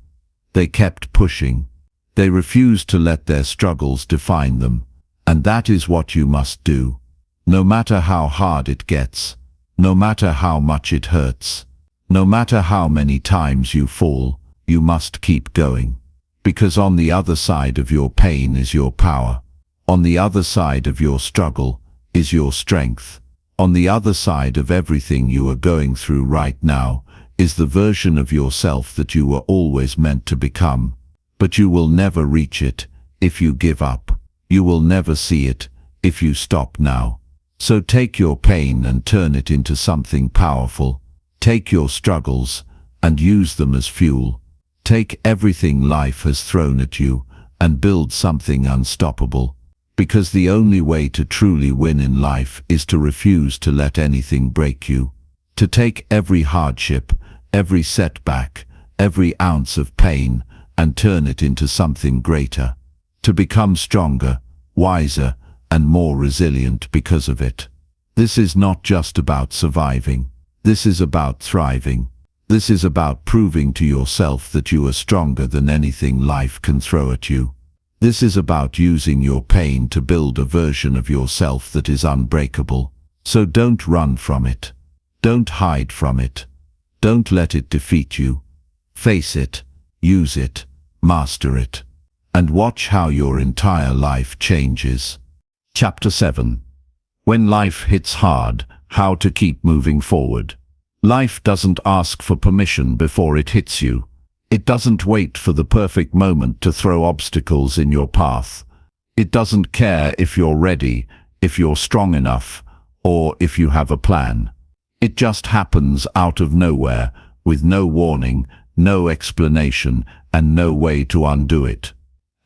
Speaker 1: They kept pushing. They refused to let their struggles define them. And that is what you must do. No matter how hard it gets, no matter how much it hurts, no matter how many times you fall, you must keep going. Because on the other side of your pain is your power. On the other side of your struggle is your strength. On the other side of everything you are going through right now is the version of yourself that you were always meant to become. But you will never reach it if you give up. You will never see it if you stop now. So take your pain and turn it into something powerful. Take your struggles and use them as fuel. Take everything life has thrown at you and build something unstoppable. Because the only way to truly win in life is to refuse to let anything break you. To take every hardship, every setback, every ounce of pain and turn it into something greater. To become stronger, wiser, and more resilient because of it. This is not just about surviving. This is about thriving. This is about proving to yourself that you are stronger than anything life can throw at you. This is about using your pain to build a version of yourself that is unbreakable. So don't run from it. Don't hide from it. Don't let it defeat you. Face it, use it, master it, and watch how your entire life changes. Chapter 7. When life hits hard, how to keep moving forward. Life doesn't ask for permission before it hits you. It doesn't wait for the perfect moment to throw obstacles in your path. It doesn't care if you're ready, if you're strong enough, or if you have a plan. It just happens out of nowhere, with no warning, no explanation, and no way to undo it.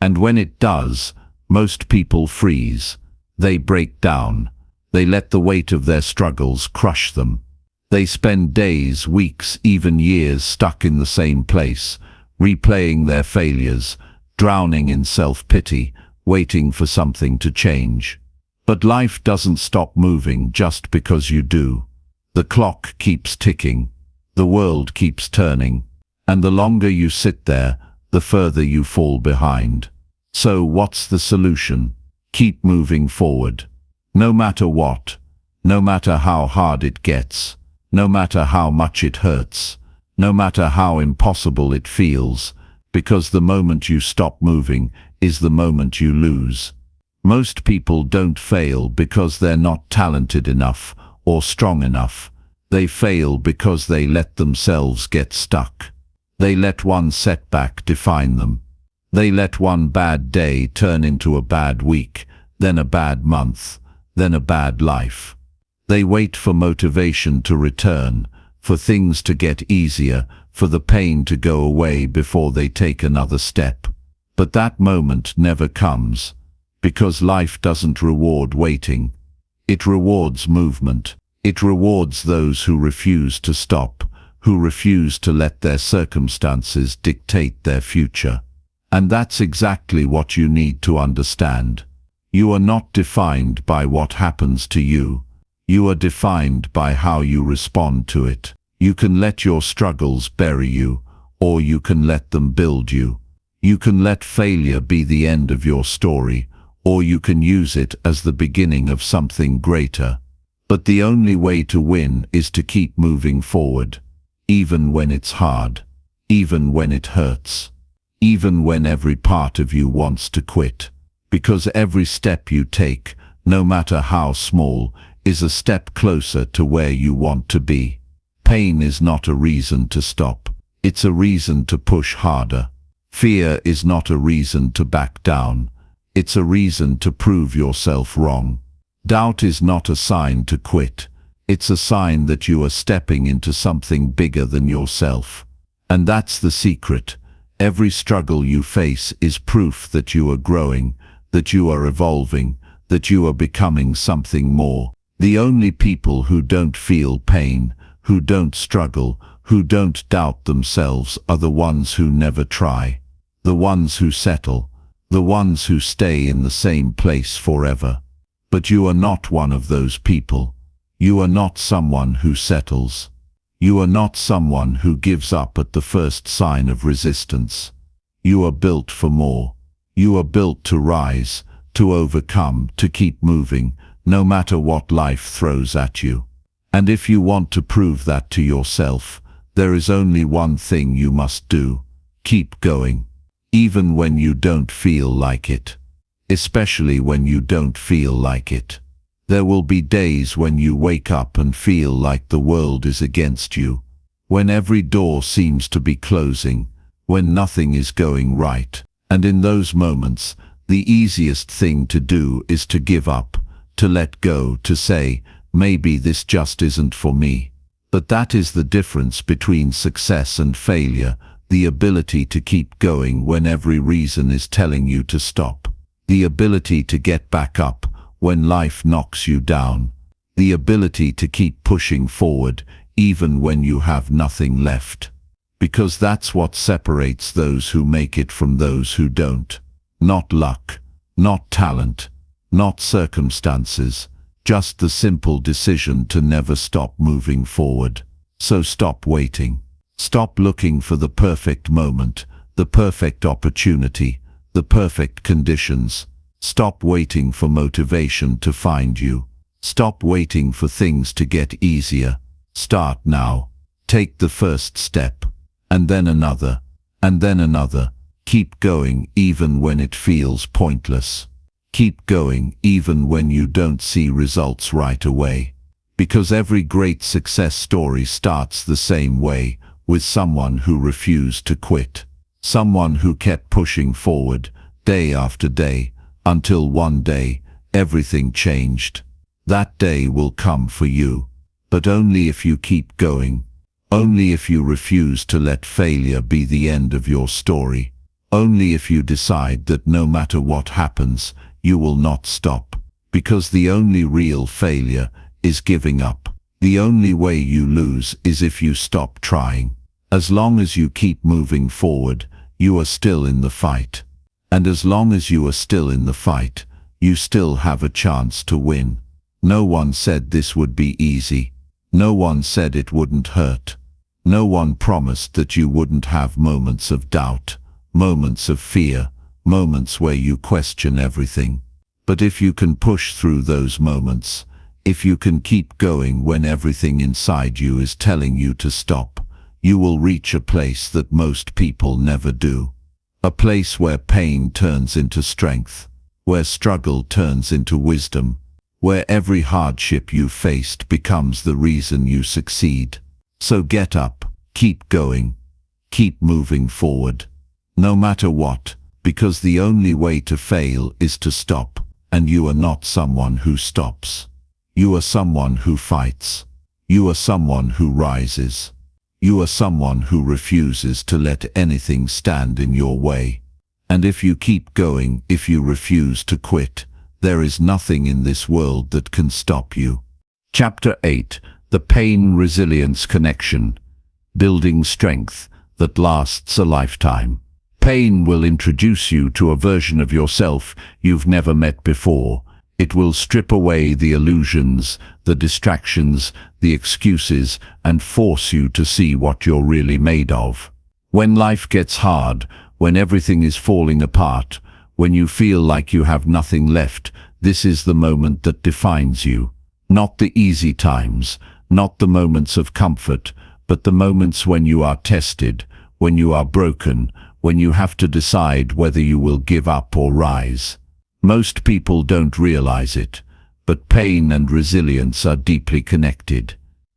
Speaker 1: And when it does, Most people freeze. They break down. They let the weight of their struggles crush them. They spend days, weeks, even years stuck in the same place, replaying their failures, drowning in self-pity, waiting for something to change. But life doesn't stop moving just because you do. The clock keeps ticking. The world keeps turning. And the longer you sit there, the further you fall behind. So what's the solution? Keep moving forward. No matter what. No matter how hard it gets. No matter how much it hurts. No matter how impossible it feels. Because the moment you stop moving is the moment you lose. Most people don't fail because they're not talented enough or strong enough. They fail because they let themselves get stuck. They let one setback define them. They let one bad day turn into a bad week, then a bad month, then a bad life. They wait for motivation to return, for things to get easier, for the pain to go away before they take another step. But that moment never comes, because life doesn't reward waiting. It rewards movement. It rewards those who refuse to stop, who refuse to let their circumstances dictate their future. And that's exactly what you need to understand. You are not defined by what happens to you. You are defined by how you respond to it. You can let your struggles bury you, or you can let them build you. You can let failure be the end of your story, or you can use it as the beginning of something greater. But the only way to win is to keep moving forward, even when it's hard, even when it hurts, even when every part of you wants to quit. Because every step you take, no matter how small, is a step closer to where you want to be. Pain is not a reason to stop. It's a reason to push harder. Fear is not a reason to back down. It's a reason to prove yourself wrong. Doubt is not a sign to quit. It's a sign that you are stepping into something bigger than yourself. And that's the secret. Every struggle you face is proof that you are growing, that you are evolving, that you are becoming something more. The only people who don't feel pain, who don't struggle, who don't doubt themselves are the ones who never try, the ones who settle, the ones who stay in the same place forever. But you are not one of those people. You are not someone who settles. You are not someone who gives up at the first sign of resistance. You are built for more. You are built to rise, to overcome, to keep moving, no matter what life throws at you. And if you want to prove that to yourself, there is only one thing you must do. Keep going. Even when you don't feel like it. Especially when you don't feel like it. There will be days when you wake up and feel like the world is against you. When every door seems to be closing. When nothing is going right. And in those moments, the easiest thing to do is to give up, to let go, to say, maybe this just isn't for me. But that is the difference between success and failure, the ability to keep going when every reason is telling you to stop. The ability to get back up when life knocks you down. The ability to keep pushing forward even when you have nothing left. Because that's what separates those who make it from those who don't. Not luck, not talent, not circumstances, just the simple decision to never stop moving forward. So stop waiting. Stop looking for the perfect moment, the perfect opportunity, the perfect conditions. Stop waiting for motivation to find you. Stop waiting for things to get easier. Start now. Take the first step. And then another. And then another. Keep going even when it feels pointless. Keep going even when you don't see results right away. Because every great success story starts the same way, with someone who refused to quit. Someone who kept pushing forward, day after day, until one day, everything changed. That day will come for you, but only if you keep going. Only if you refuse to let failure be the end of your story. Only if you decide that no matter what happens, you will not stop. Because the only real failure is giving up. The only way you lose is if you stop trying. As long as you keep moving forward, you are still in the fight. And as long as you are still in the fight, you still have a chance to win. No one said this would be easy. No one said it wouldn't hurt. No one promised that you wouldn't have moments of doubt, moments of fear, moments where you question everything. But if you can push through those moments, if you can keep going when everything inside you is telling you to stop, you will reach a place that most people never do. A place where pain turns into strength, where struggle turns into wisdom, where every hardship you faced becomes the reason you succeed. So get up, keep going, keep moving forward. No matter what, because the only way to fail is to stop, and you are not someone who stops. You are someone who fights. You are someone who rises. You are someone who refuses to let anything stand in your way. And if you keep going, if you refuse to quit, there is nothing in this world that can stop you. Chapter 8. The Pain-Resilience Connection. Building strength that lasts a lifetime. Pain will introduce you to a version of yourself you've never met before. It will strip away the illusions, the distractions, the excuses, and force you to see what you're really made of. When life gets hard, when everything is falling apart, when you feel like you have nothing left, this is the moment that defines you. Not the easy times, not the moments of comfort, but the moments when you are tested, when you are broken, when you have to decide whether you will give up or rise. Most people don't realize it, but pain and resilience are deeply connected.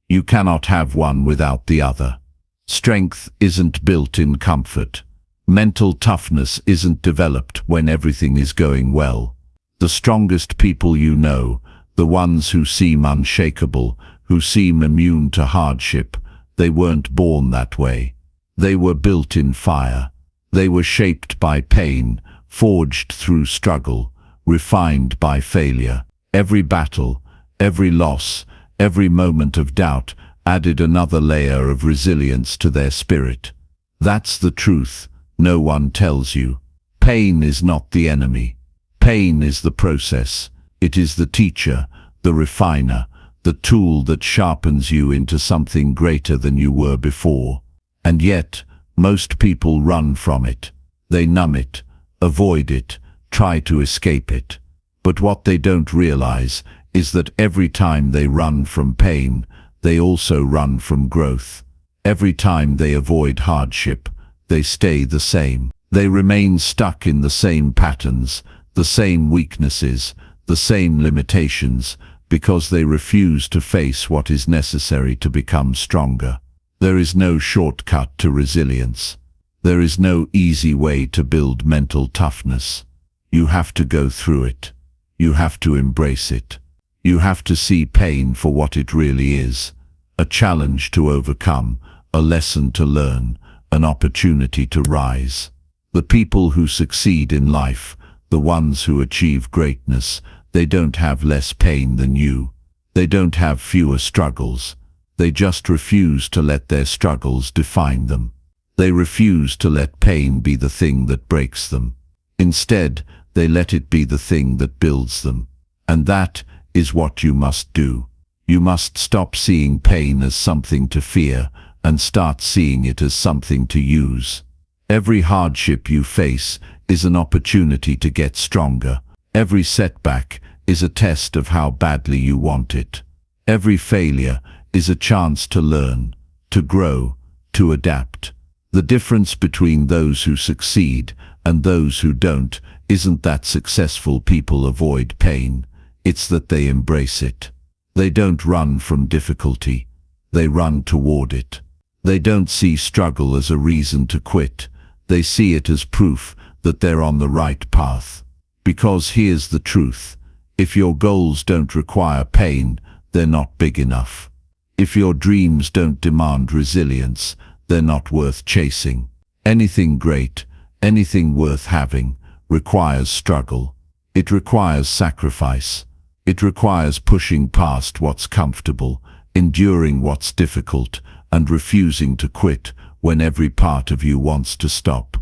Speaker 1: You cannot have one without the other. Strength isn't built in comfort. Mental toughness isn't developed when everything is going well. The strongest people you know, the ones who seem unshakable, who seem immune to hardship, they weren't born that way. They were built in fire. They were shaped by pain, forged through struggle, refined by failure. Every battle, every loss, every moment of doubt added another layer of resilience to their spirit. That's the truth no one tells you. Pain is not the enemy. Pain is the process. It is the teacher, the refiner, the tool that sharpens you into something greater than you were before. And yet, most people run from it. They numb it, avoid it, try to escape it. But what they don't realize is that every time they run from pain, they also run from growth. Every time they avoid hardship, they stay the same. They remain stuck in the same patterns, the same weaknesses, the same limitations, because they refuse to face what is necessary to become stronger. There is no shortcut to resilience. There is no easy way to build mental toughness. You have to go through it. You have to embrace it. You have to see pain for what it really is. A challenge to overcome, a lesson to learn, an opportunity to rise. The people who succeed in life, the ones who achieve greatness, they don't have less pain than you. They don't have fewer struggles. They just refuse to let their struggles define them. They refuse to let pain be the thing that breaks them. Instead, they let it be the thing that builds them. And that is what you must do. You must stop seeing pain as something to fear and start seeing it as something to use. Every hardship you face is an opportunity to get stronger. Every setback is a test of how badly you want it. Every failure is a chance to learn, to grow, to adapt. The difference between those who succeed and those who don't isn't that successful people avoid pain, it's that they embrace it. They don't run from difficulty, they run toward it. They don't see struggle as a reason to quit, they see it as proof that they're on the right path. Because here's the truth, if your goals don't require pain, they're not big enough. If your dreams don't demand resilience, they're not worth chasing. Anything great, Anything worth having requires struggle. It requires sacrifice. It requires pushing past what's comfortable, enduring what's difficult, and refusing to quit when every part of you wants to stop.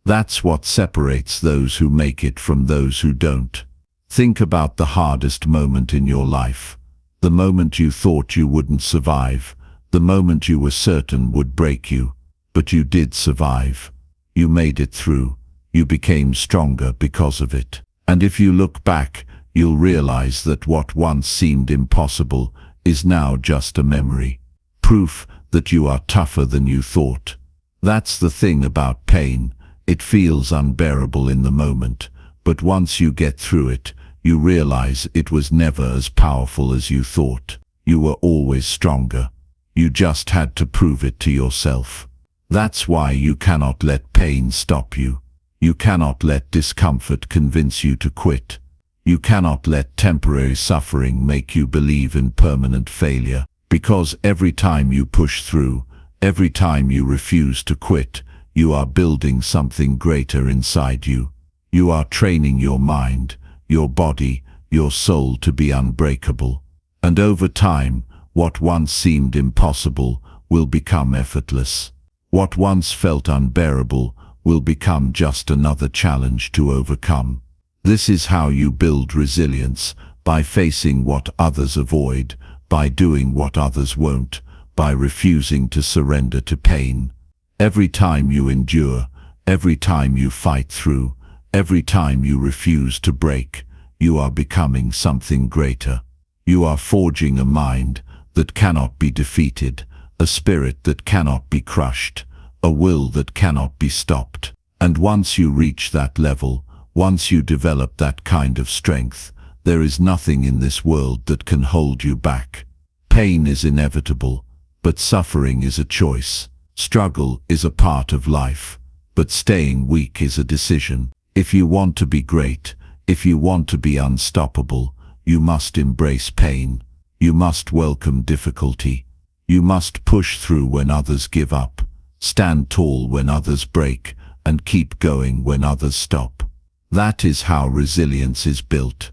Speaker 1: That's what separates those who make it from those who don't. Think about the hardest moment in your life. The moment you thought you wouldn't survive. The moment you were certain would break you. But you did survive. You made it through. You became stronger because of it. And if you look back, you'll realize that what once seemed impossible is now just a memory. Proof that you are tougher than you thought. That's the thing about pain. It feels unbearable in the moment, but once you get through it, you realize it was never as powerful as you thought. You were always stronger. You just had to prove it to yourself. That's why you cannot let pain stop you. You cannot let discomfort convince you to quit. You cannot let temporary suffering make you believe in permanent failure, because every time you push through, every time you refuse to quit, you are building something greater inside you. You are training your mind, your body, your soul to be unbreakable. And over time, what once seemed impossible will become effortless. What once felt unbearable will become just another challenge to overcome. This is how you build resilience, by facing what others avoid, by doing what others won't, by refusing to surrender to pain. Every time you endure, every time you fight through, every time you refuse to break, you are becoming something greater. You are forging a mind that cannot be defeated, a spirit that cannot be crushed, a will that cannot be stopped. And once you reach that level, once you develop that kind of strength, there is nothing in this world that can hold you back. Pain is inevitable, but suffering is a choice. Struggle is a part of life, but staying weak is a decision. If you want to be great, if you want to be unstoppable, you must embrace pain. You must welcome difficulty. You must push through when others give up, stand tall when others break, and keep going when others stop. That is how resilience is built.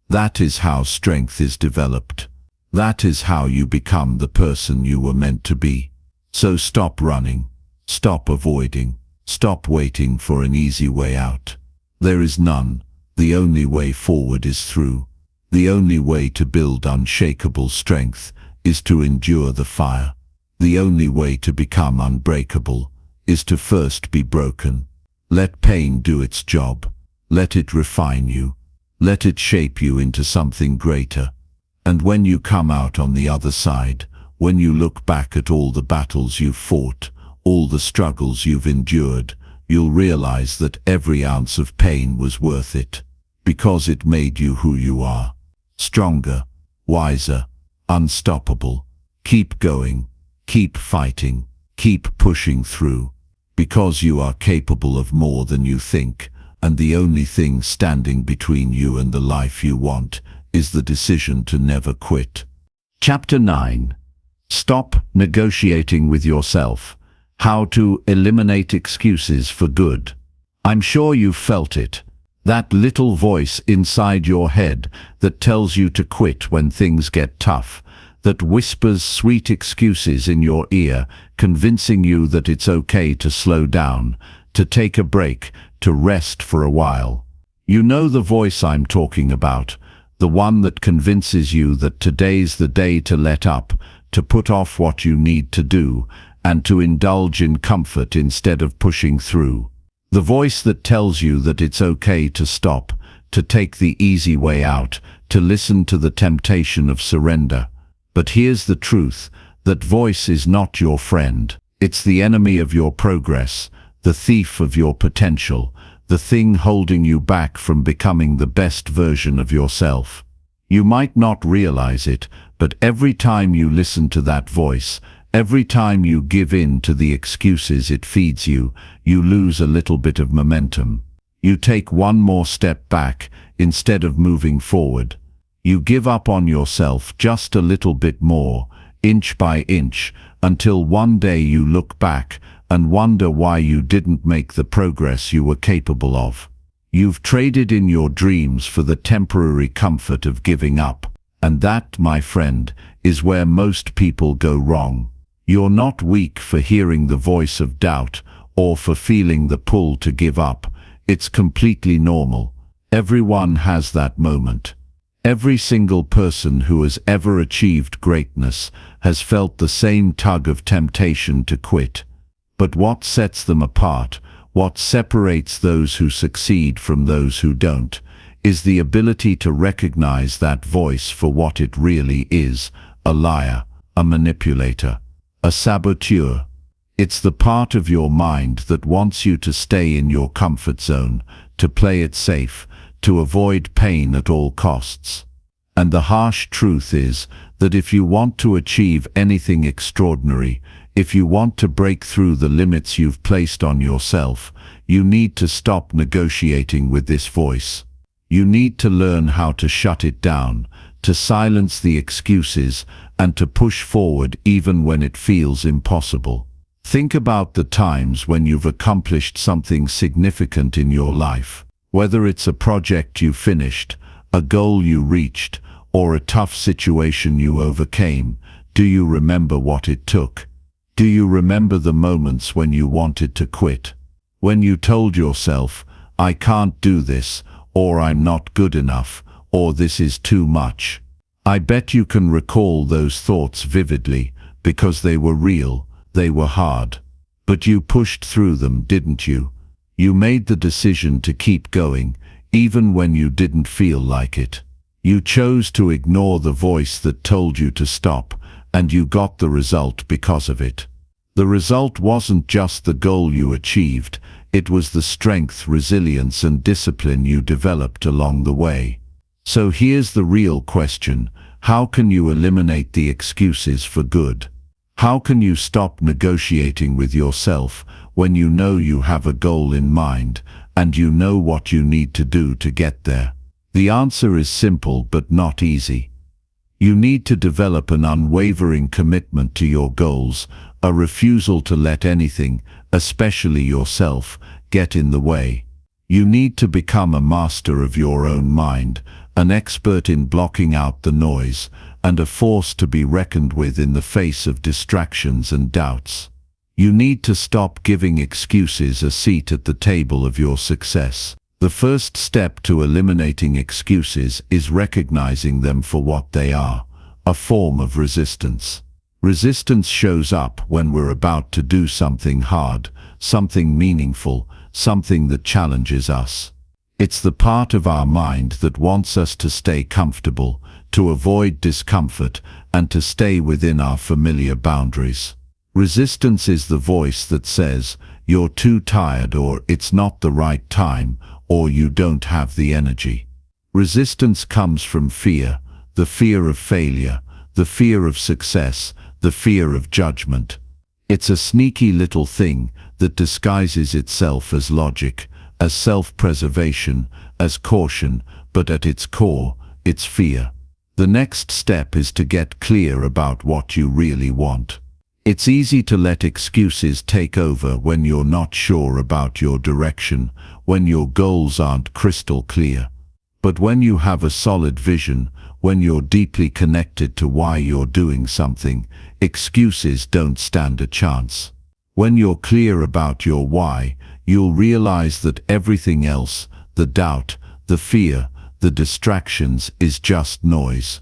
Speaker 1: That is how strength is developed. That is how you become the person you were meant to be. So stop running, stop avoiding, stop waiting for an easy way out. There is none. The only way forward is through. The only way to build unshakable strength is to endure the fire. The only way to become unbreakable is to first be broken. Let pain do its job. Let it refine you. Let it shape you into something greater. And when you come out on the other side, when you look back at all the battles you've fought, all the struggles you've endured, you'll realize that every ounce of pain was worth it, because it made you who you are. Stronger, wiser, unstoppable. Keep going, keep fighting, keep pushing through, because you are capable of more than you think, and the only thing standing between you and the life you want is the decision to never quit. Chapter 9. Stop negotiating with yourself. How to eliminate excuses for good. I'm sure you've felt it. That little voice inside your head that tells you to quit when things get tough, that whispers sweet excuses in your ear, convincing you that it's okay to slow down, to take a break, to rest for a while. You know the voice I'm talking about, the one that convinces you that today's the day to let up, to put off what you need to do, and to indulge in comfort instead of pushing through. The voice that tells you that it's okay to stop, to take the easy way out, to listen to the temptation of surrender. But here's the truth, that voice is not your friend. It's the enemy of your progress, the thief of your potential, the thing holding you back from becoming the best version of yourself. You might not realize it, but every time you listen to that voice, every time you give in to the excuses it feeds you, you lose a little bit of momentum. You take one more step back instead of moving forward. You give up on yourself just a little bit more, inch by inch, until one day you look back and wonder why you didn't make the progress you were capable of. You've traded in your dreams for the temporary comfort of giving up. And that, my friend, is where most people go wrong. You're not weak for hearing the voice of doubt or for feeling the pull to give up. It's completely normal. Everyone has that moment. Every single person who has ever achieved greatness has felt the same tug of temptation to quit. But what sets them apart, what separates those who succeed from those who don't, is the ability to recognize that voice for what it really is: a liar, a manipulator, a saboteur. It's the part of your mind that wants you to stay in your comfort zone, to play it safe, to avoid pain at all costs. And the harsh truth is that if you want to achieve anything extraordinary, if you want to break through the limits you've placed on yourself, you need to stop negotiating with this voice. You need to learn how to shut it down, to silence the excuses, and to push forward even when it feels impossible. Think about the times when you've accomplished something significant in your life. Whether it's a project you finished, a goal you reached, or a tough situation you overcame, do you remember what it took? Do you remember the moments when you wanted to quit? When you told yourself, "I can't do this," or "I'm not good enough," or "this is too much"? I bet you can recall those thoughts vividly, because they were real, they were hard. But you pushed through them, didn't you? You made the decision to keep going, even when you didn't feel like it. You chose to ignore the voice that told you to stop, and you got the result because of it. The result wasn't just the goal you achieved, it was the strength, resilience, and discipline you developed along the way. So here's the real question: how can you eliminate the excuses for good? How can you stop negotiating with yourself when you know you have a goal in mind, and you know what you need to do to get there? The answer is simple but not easy. You need to develop an unwavering commitment to your goals, a refusal to let anything, especially yourself, get in the way. You need to become a master of your own mind, an expert in blocking out the noise, and a force to be reckoned with in the face of distractions and doubts. You need to stop giving excuses a seat at the table of your success. The first step to eliminating excuses is recognizing them for what they are: a form of resistance. Resistance shows up when we're about to do something hard, something meaningful, something that challenges us. It's the part of our mind that wants us to stay comfortable, to avoid discomfort, and to stay within our familiar boundaries. Resistance is the voice that says, "You're too tired," or "It's not the right time," or "You don't have the energy." Resistance comes from fear, the fear of failure, the fear of success, the fear of judgment. It's a sneaky little thing that disguises itself as logic, as self-preservation, as caution, but at its core, it's fear. The next step is to get clear about what you really want. It's easy to let excuses take over when you're not sure about your direction, when your goals aren't crystal clear. But when you have a solid vision, when you're deeply connected to why you're doing something, excuses don't stand a chance. When you're clear about your why, you'll realize that everything else, the doubt, the fear, the distractions, is just noise.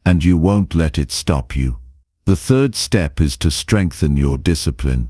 Speaker 1: And you won't let it stop you. The third step is to strengthen your discipline.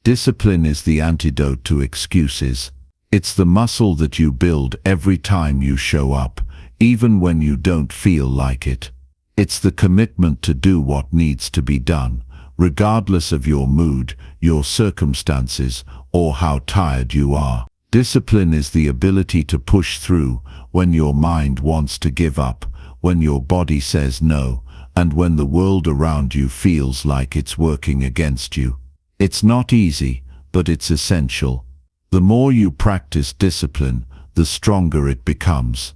Speaker 1: Discipline is the antidote to excuses. It's the muscle that you build every time you show up, even when you don't feel like it. It's the commitment to do what needs to be done, regardless of your mood, your circumstances, or how tired you are. Discipline is the ability to push through when your mind wants to give up, when your body says no, and when the world around you feels like it's working against you. It's not easy, but it's essential. The more you practice discipline, the stronger it becomes.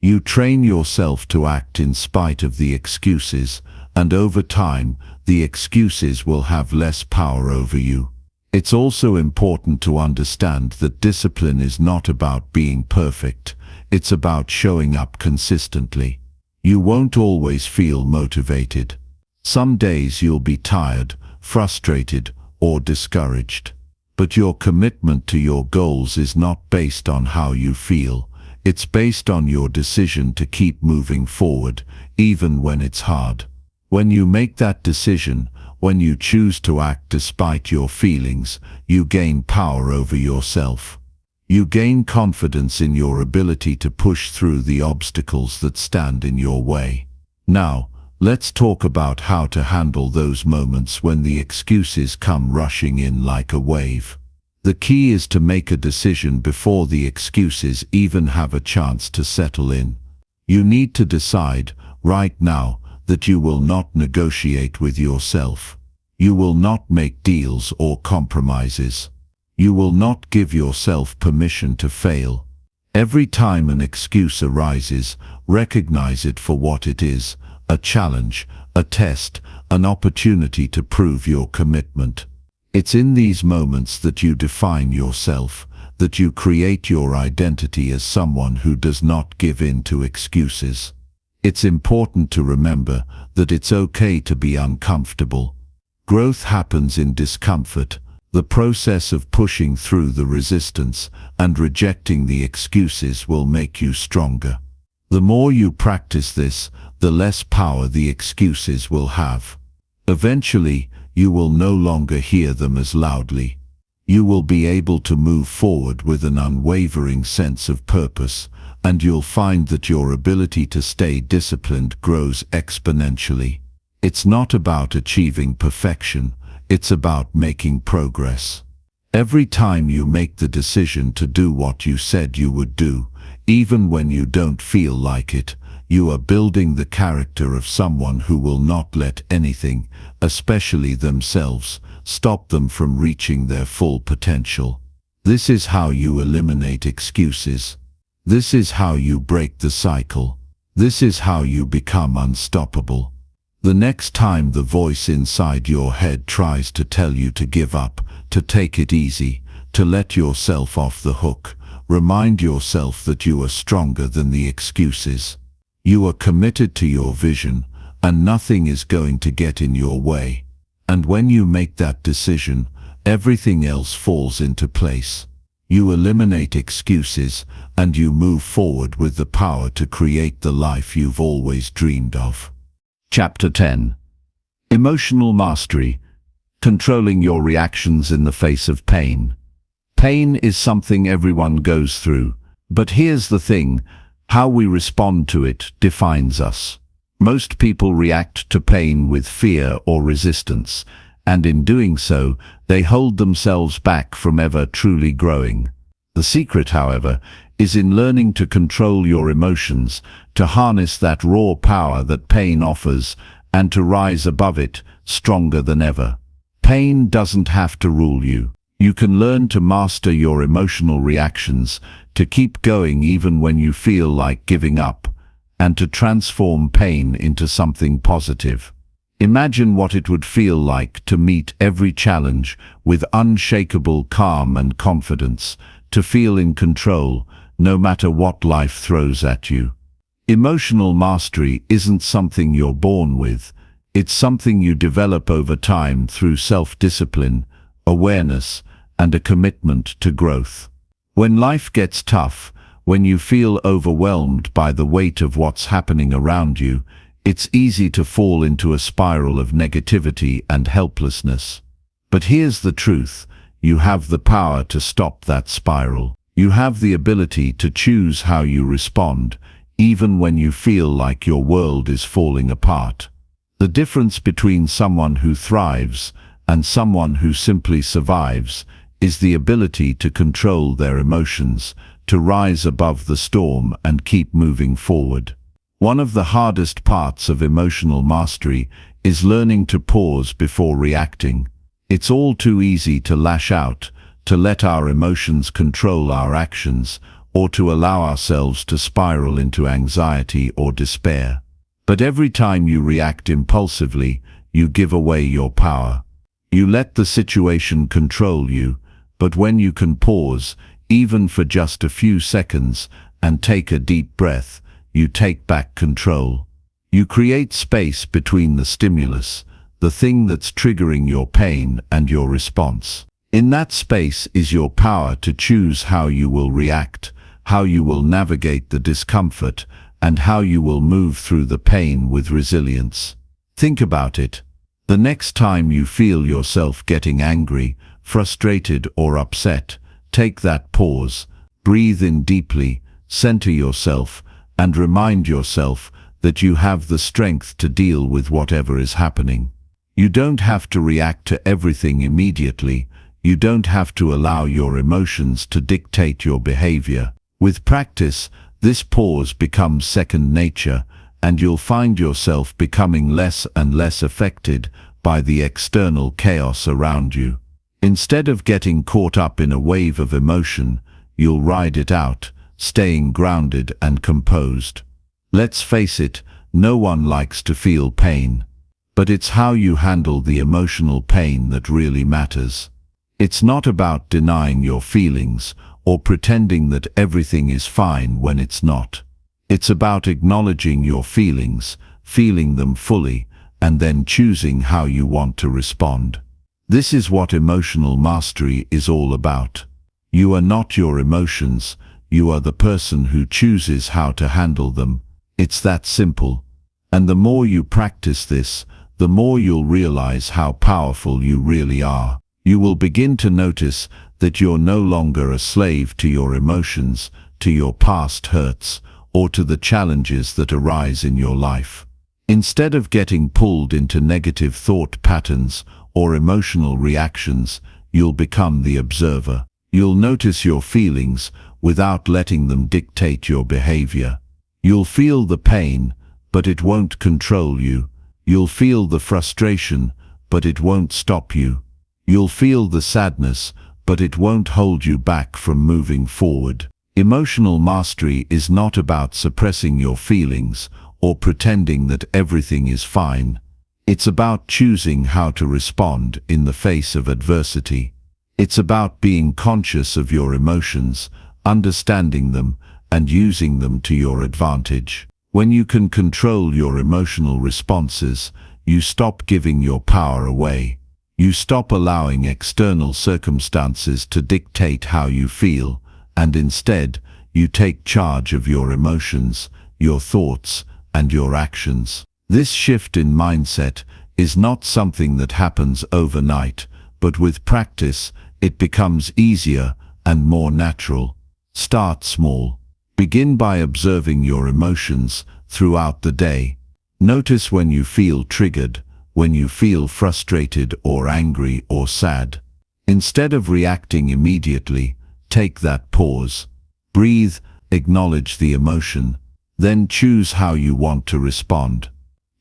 Speaker 1: You train yourself to act in spite of the excuses, and over time, the excuses will have less power over you. It's also important to understand that discipline is not about being perfect. It's about showing up consistently. You won't always feel motivated. Some days you'll be tired, frustrated, or discouraged. But your commitment to your goals is not based on how you feel. It's based on your decision to keep moving forward, even when it's hard. When you make that decision, when you choose to act despite your feelings, you gain power over yourself. You gain confidence in your ability to push through the obstacles that stand in your way. Now, let's talk about how to handle those moments when the excuses come rushing in like a wave. The key is to make a decision before the excuses even have a chance to settle in. You need to decide, right now, that you will not negotiate with yourself. You will not make deals or compromises. You will not give yourself permission to fail. Every time an excuse arises, recognize it for what it is: a challenge, a test, an opportunity to prove your commitment. It's in these moments that you define yourself, that you create your identity as someone who does not give in to excuses. It's important to remember that it's okay to be uncomfortable. Growth happens in discomfort, the process of pushing through the resistance and rejecting the excuses will make you stronger. The more you practice this, the less power the excuses will have. Eventually, you will no longer hear them as loudly. You will be able to move forward with an unwavering sense of purpose, and you'll find that your ability to stay disciplined grows exponentially. It's not about achieving perfection, it's about making progress. Every time you make the decision to do what you said you would do, even when you don't feel like it, you are building the character of someone who will not let anything, especially themselves, stop them from reaching their full potential. This is how you eliminate excuses. This is how you break the cycle. This is how you become unstoppable. The next time the voice inside your head tries to tell you to give up, to take it easy, to let yourself off the hook, remind yourself that you are stronger than the excuses. You are committed to your vision, and nothing is going to get in your way. And when you make that decision, everything else falls into place. You eliminate excuses, and you move forward with the power to create the life you've always dreamed of. Chapter 10. Emotional Mastery. Controlling your reactions in the face of pain. Pain is something everyone goes through, but here's the thing: how we respond to it defines us. Most people react to pain with fear or resistance, and in doing so, they hold themselves back from ever truly growing. The secret, however, is in learning to control your emotions, to harness that raw power that pain offers, and to rise above it, stronger than ever. Pain doesn't have to rule you. You can learn to master your emotional reactions, to keep going even when you feel like giving up, and to transform pain into something positive. Imagine what it would feel like to meet every challenge with unshakable calm and confidence, to feel in control, no matter what life throws at you. Emotional mastery isn't something you're born with. It's something you develop over time through self-discipline, awareness, and a commitment to growth. When life gets tough, when you feel overwhelmed by the weight of what's happening around you, it's easy to fall into a spiral of negativity and helplessness. But here's the truth: you have the power to stop that spiral. You have the ability to choose how you respond, even when you feel like your world is falling apart. The difference between someone who thrives and someone who simply survives is the ability to control their emotions, to rise above the storm and keep moving forward. One of the hardest parts of emotional mastery is learning to pause before reacting. It's all too easy to lash out, to let our emotions control our actions, or to allow ourselves to spiral into anxiety or despair. But every time you react impulsively, you give away your power. You let the situation control you, but when you can pause, even for just a few seconds, and take a deep breath, you take back control. You create space between the stimulus, the thing that's triggering your pain, and your response. In that space is your power to choose how you will react, how you will navigate the discomfort, and how you will move through the pain with resilience. Think about it. The next time you feel yourself getting angry, frustrated, or upset, take that pause, breathe in deeply, center yourself, and remind yourself that you have the strength to deal with whatever is happening. You don't have to react to everything immediately. You don't have to allow your emotions to dictate your behavior. With practice, this pause becomes second nature, and you'll find yourself becoming less and less affected by the external chaos around you. Instead of getting caught up in a wave of emotion, you'll ride it out, staying grounded and composed. Let's face it, no one likes to feel pain. But it's how you handle the emotional pain that really matters. It's not about denying your feelings or pretending that everything is fine when it's not. It's about acknowledging your feelings, feeling them fully, and then choosing how you want to respond. This is what emotional mastery is all about. You are not your emotions, you are the person who chooses how to handle them. It's that simple. And the more you practice this, the more you'll realize how powerful you really are. You will begin to notice that you're no longer a slave to your emotions, to your past hurts, or to the challenges that arise in your life. Instead of getting pulled into negative thought patterns or emotional reactions, you'll become the observer. You'll notice your feelings without letting them dictate your behavior. You'll feel the pain, but it won't control you. You'll feel the frustration, but it won't stop you. You'll feel the sadness, but it won't hold you back from moving forward. Emotional mastery is not about suppressing your feelings or pretending that everything is fine. It's about choosing how to respond in the face of adversity. It's about being conscious of your emotions, understanding them, and using them to your advantage. When you can control your emotional responses, you stop giving your power away. You stop allowing external circumstances to dictate how you feel, and instead, you take charge of your emotions, your thoughts, and your actions. This shift in mindset is not something that happens overnight, but with practice, it becomes easier and more natural. Start small. Begin by observing your emotions throughout the day. Notice when you feel triggered, when you feel frustrated or angry or sad. Instead of reacting immediately, take that pause. Breathe, acknowledge the emotion, then choose how you want to respond.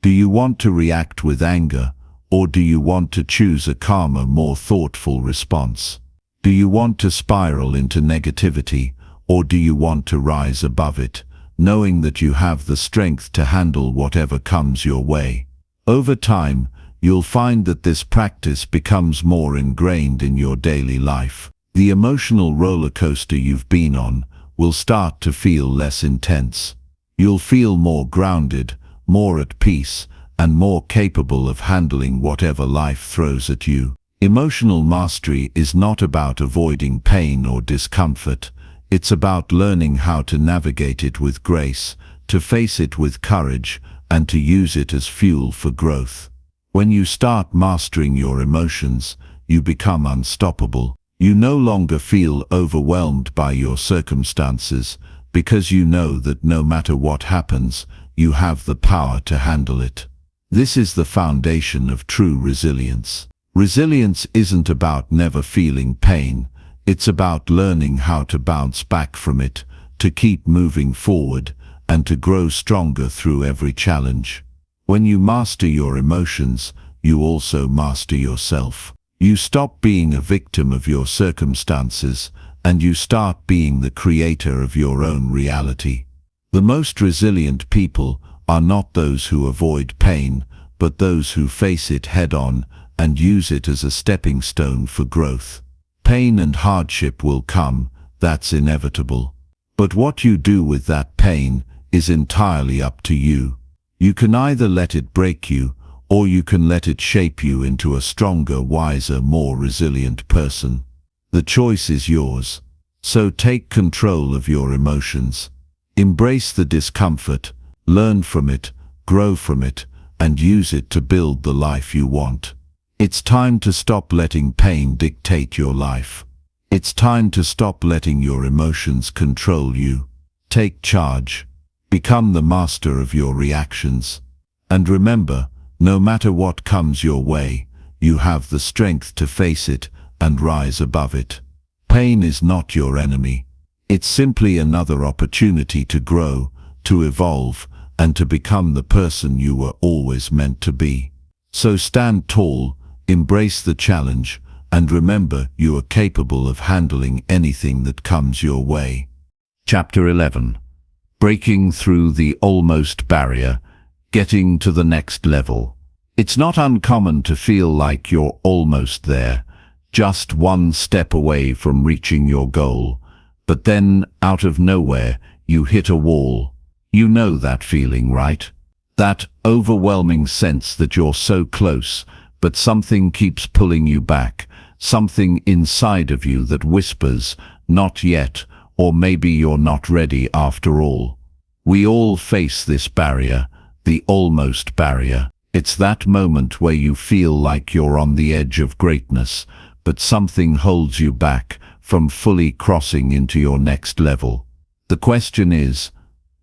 Speaker 1: Do you want to react with anger, or do you want to choose a calmer, more thoughtful response? Do you want to spiral into negativity, or do you want to rise above it, knowing that you have the strength to handle whatever comes your way? Over time, you'll find that this practice becomes more ingrained in your daily life. The emotional roller coaster you've been on will start to feel less intense. You'll feel more grounded, more at peace, and more capable of handling whatever life throws at you. Emotional mastery is not about avoiding pain or discomfort. It's about learning how to navigate it with grace, to face it with courage, and to use it as fuel for growth. When you start mastering your emotions, you become unstoppable. You no longer feel overwhelmed by your circumstances, because you know that no matter what happens, you have the power to handle it. This is the foundation of true resilience. Resilience isn't about never feeling pain. It's about learning how to bounce back from it, to keep moving forward, and to grow stronger through every challenge. When you master your emotions, you also master yourself. You stop being a victim of your circumstances, and you start being the creator of your own reality. The most resilient people are not those who avoid pain, but those who face it head-on and use it as a stepping stone for growth. Pain and hardship will come, that's inevitable. But what you do with that pain is entirely up to you. You can either let it break you, or you can let it shape you into a stronger, wiser, more resilient person. The choice is yours. So take control of your emotions. Embrace the discomfort, learn from it, grow from it, and use it to build the life you want. It's time to stop letting pain dictate your life. It's time to stop letting your emotions control you. Take charge. Become the master of your reactions. And remember, no matter what comes your way, you have the strength to face it and rise above it. Pain is not your enemy. It's simply another opportunity to grow, to evolve, and to become the person you were always meant to be. So stand tall, embrace the challenge, and remember you are capable of handling anything that comes your way. Chapter 11. Breaking through the almost barrier, getting to the next level. It's not uncommon to feel like you're almost there, just one step away from reaching your goal, but then, out of nowhere, you hit a wall. You know that feeling, right? That overwhelming sense that you're so close, but something keeps pulling you back, something inside of you that whispers, not yet, or maybe you're not ready after all. We all face this barrier, the almost barrier. It's that moment where you feel like you're on the edge of greatness, but something holds you back from fully crossing into your next level. The question is,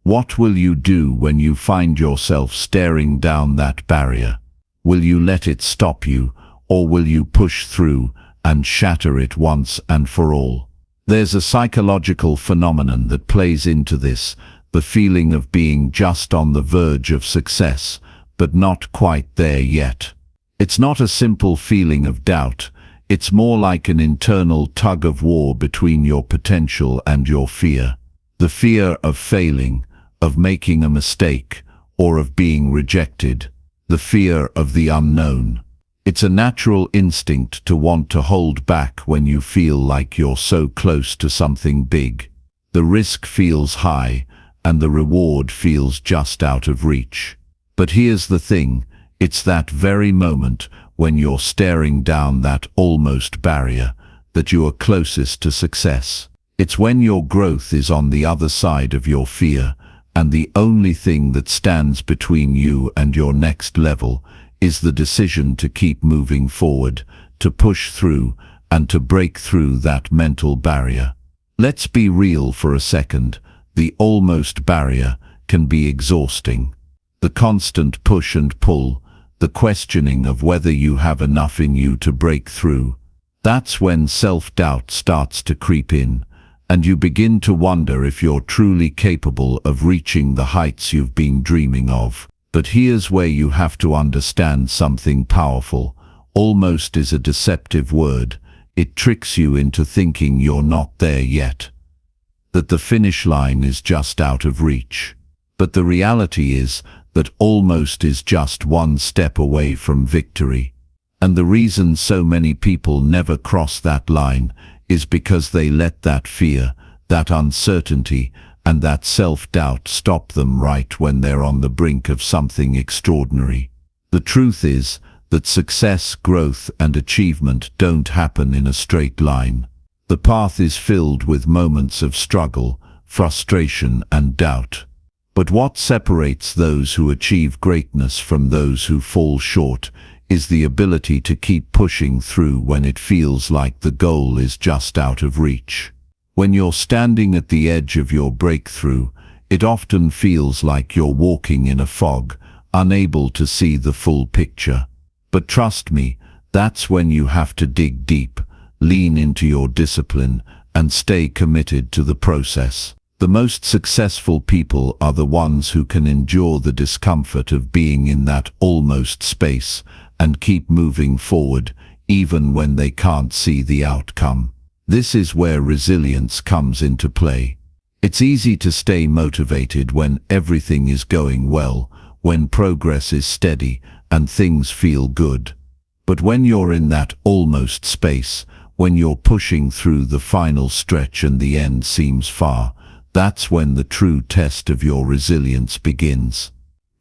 Speaker 1: what will you do when you find yourself staring down that barrier? Will you let it stop you, or will you push through and shatter it once and for all? There's a psychological phenomenon that plays into this, the feeling of being just on the verge of success, but not quite there yet. It's not a simple feeling of doubt, it's more like an internal tug of war between your potential and your fear. The fear of failing, of making a mistake, or of being rejected. The fear of the unknown. It's a natural instinct to want to hold back when you feel like you're so close to something big. The risk feels high, and the reward feels just out of reach. But here's the thing, it's that very moment when you're staring down that almost barrier that you are closest to success. It's when your growth is on the other side of your fear, and the only thing that stands between you and your next level is the decision to keep moving forward, to push through, and to break through that mental barrier. Let's be real for a second. The almost barrier can be exhausting. The constant push and pull, the questioning of whether you have enough in you to break through. That's when self-doubt starts to creep in, and you begin to wonder if you're truly capable of reaching the heights you've been dreaming of. But here's where you have to understand something powerful. Almost is a deceptive word. It tricks you into thinking you're not there yet, that the finish line is just out of reach. But the reality is that almost is just one step away from victory. And the reason so many people never cross that line is because they let that fear, that uncertainty, and that self-doubt stop them right when they're on the brink of something extraordinary. The truth is that success, growth, and achievement don't happen in a straight line. The path is filled with moments of struggle, frustration, and doubt. But what separates those who achieve greatness from those who fall short is the ability to keep pushing through when it feels like the goal is just out of reach. When you're standing at the edge of your breakthrough, it often feels like you're walking in a fog, unable to see the full picture. But trust me, that's when you have to dig deep, lean into your discipline, and stay committed to the process. The most successful people are the ones who can endure the discomfort of being in that almost space and keep moving forward, even when they can't see the outcome. This is where resilience comes into play. It's easy to stay motivated when everything is going well, when progress is steady and things feel good. But when you're in that almost space, when you're pushing through the final stretch and the end seems far, that's when the true test of your resilience begins.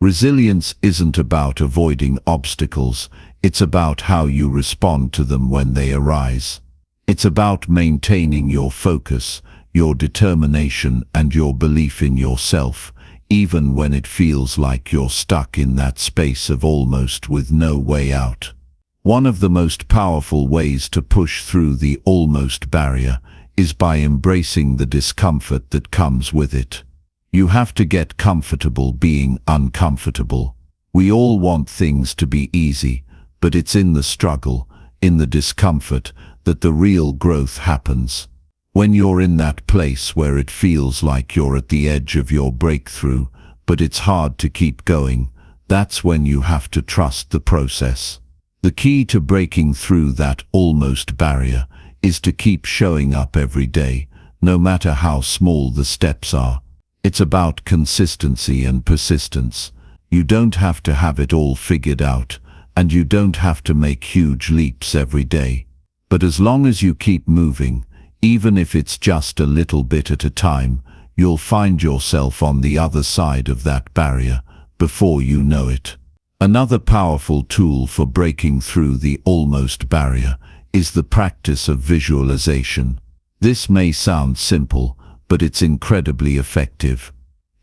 Speaker 1: Resilience isn't about avoiding obstacles, it's about how you respond to them when they arise. It's about maintaining your focus, your determination, and your belief in yourself, even when it feels like you're stuck in that space of almost with no way out. One of the most powerful ways to push through the almost barrier is by embracing the discomfort that comes with it. You have to get comfortable being uncomfortable. We all want things to be easy, but it's in the struggle, in the discomfort, that the real growth happens. When you're in that place where it feels like you're at the edge of your breakthrough, but it's hard to keep going, that's when you have to trust the process. The key to breaking through that almost barrier is to keep showing up every day, no matter how small the steps are. It's about consistency and persistence. You don't have to have it all figured out, and you don't have to make huge leaps every day. But as long as you keep moving, even if it's just a little bit at a time, you'll find yourself on the other side of that barrier before you know it. Another powerful tool for breaking through the almost barrier is the practice of visualization. This may sound simple, but it's incredibly effective.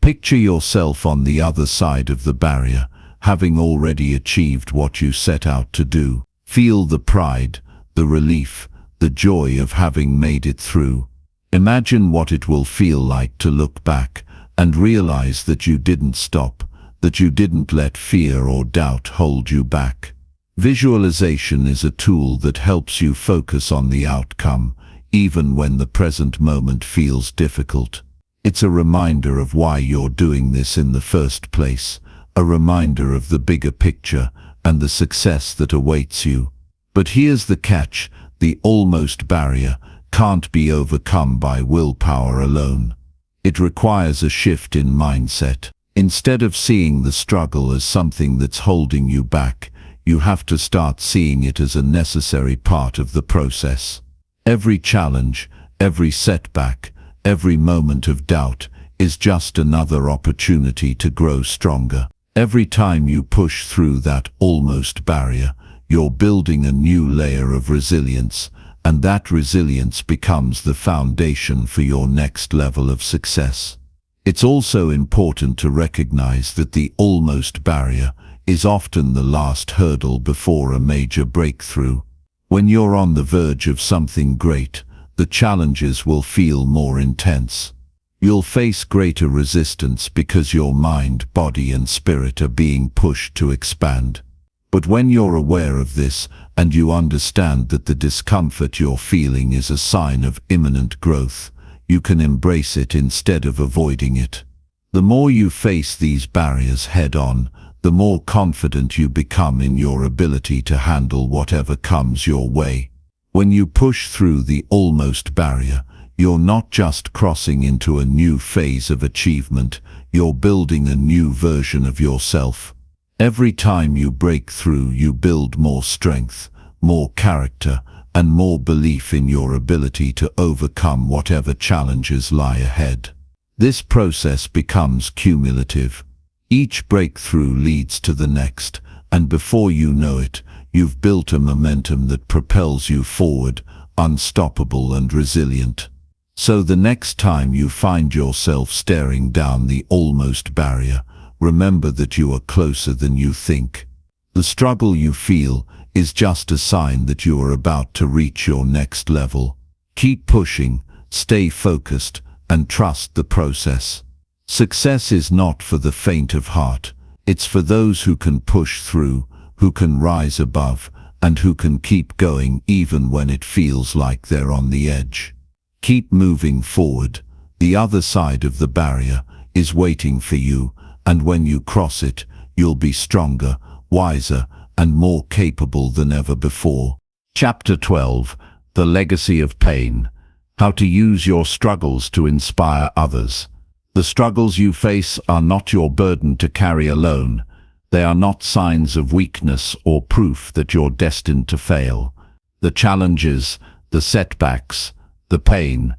Speaker 1: Picture yourself on the other side of the barrier, having already achieved what you set out to do. Feel the pride, the relief, the joy of having made it through. Imagine what it will feel like to look back and realize that you didn't stop, that you didn't let fear or doubt hold you back. Visualization is a tool that helps you focus on the outcome, even when the present moment feels difficult. It's a reminder of why you're doing this in the first place, a reminder of the bigger picture and the success that awaits you. But here's the catch: the almost barrier can't be overcome by willpower alone. It requires a shift in mindset. Instead of seeing the struggle as something that's holding you back, you have to start seeing it as a necessary part of the process. Every challenge, every setback, every moment of doubt is just another opportunity to grow stronger. Every time you push through that almost barrier, you're building a new layer of resilience, and that resilience becomes the foundation for your next level of success. It's also important to recognize that the almost barrier is often the last hurdle before a major breakthrough. When you're on the verge of something great, the challenges will feel more intense. You'll face greater resistance because your mind, body, and spirit are being pushed to expand. But when you're aware of this, and you understand that the discomfort you're feeling is a sign of imminent growth, you can embrace it instead of avoiding it. The more you face these barriers head-on, the more confident you become in your ability to handle whatever comes your way. When you push through the almost barrier, you're not just crossing into a new phase of achievement, you're building a new version of yourself. Every time you break through, you build more strength, more character, and more belief in your ability to overcome whatever challenges lie ahead. This process becomes cumulative. Each breakthrough leads to the next, and before you know it, you've built a momentum that propels you forward, unstoppable and resilient. So the next time you find yourself staring down the almost barrier, remember that you are closer than you think. The struggle you feel is just a sign that you are about to reach your next level. Keep pushing, stay focused, and trust the process. Success is not for the faint of heart. It's for those who can push through, who can rise above, and who can keep going even when it feels like they're on the edge. Keep moving forward. The other side of the barrier is waiting for you, and when you cross it, you'll be stronger, wiser, and more capable than ever before. Chapter 12: The Legacy of Pain. How to use your struggles to inspire others. The struggles you face are not your burden to carry alone. They are not signs of weakness or proof that you're destined to fail. The challenges, the setbacks, the pain,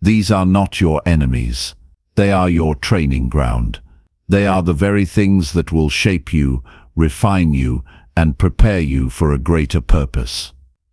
Speaker 1: these are not your enemies. They are your training ground. They are the very things that will shape you, refine you, and prepare you for a greater purpose.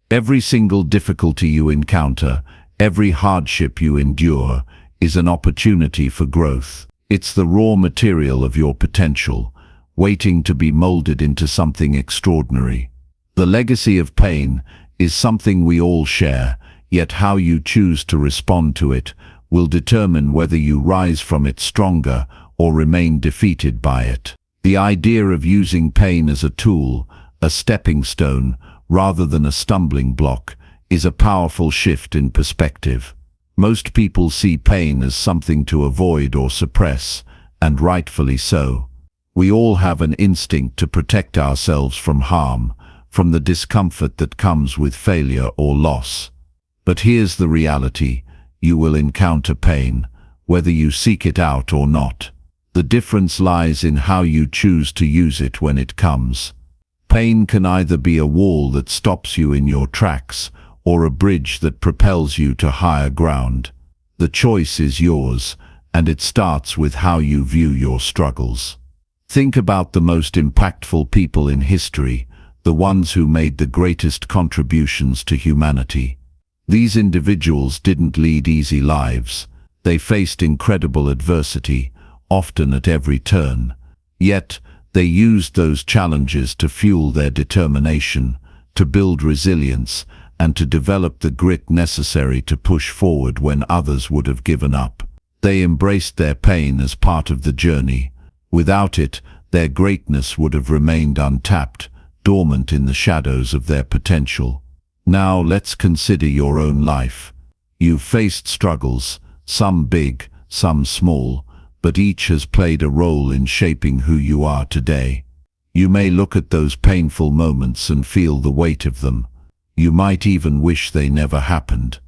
Speaker 1: Every single difficulty you encounter, every hardship you endure, is an opportunity for growth. It's the raw material of your potential, waiting to be molded into something extraordinary. The legacy of pain is something we all share, yet how you choose to respond to it will determine whether you rise from it stronger or remain defeated by it. The idea of using pain as a tool, a stepping stone, rather than a stumbling block, is a powerful shift in perspective. Most people see pain as something to avoid or suppress, and rightfully so. We all have an instinct to protect ourselves from harm, from the discomfort that comes with failure or loss. But here's the reality: you will encounter pain, whether you seek it out or not. The difference lies in how you choose to use it when it comes. Pain can either be a wall that stops you in your tracks, or a bridge that propels you to higher ground. The choice is yours, and it starts with how you view your struggles. Think about the most impactful people in history, the ones who made the greatest contributions to humanity. These individuals didn't lead easy lives. They faced incredible adversity, often at every turn. Yet, they used those challenges to fuel their determination, to build resilience, and to develop the grit necessary to push forward when others would have given up. They embraced their pain as part of the journey. Without it, their greatness would have remained untapped, dormant in the shadows of their potential. Now let's consider your own life. You've faced struggles, some big, some small, but each has played a role in shaping who you are today. You may look at those painful moments and feel the weight of them. You might even wish they never happened.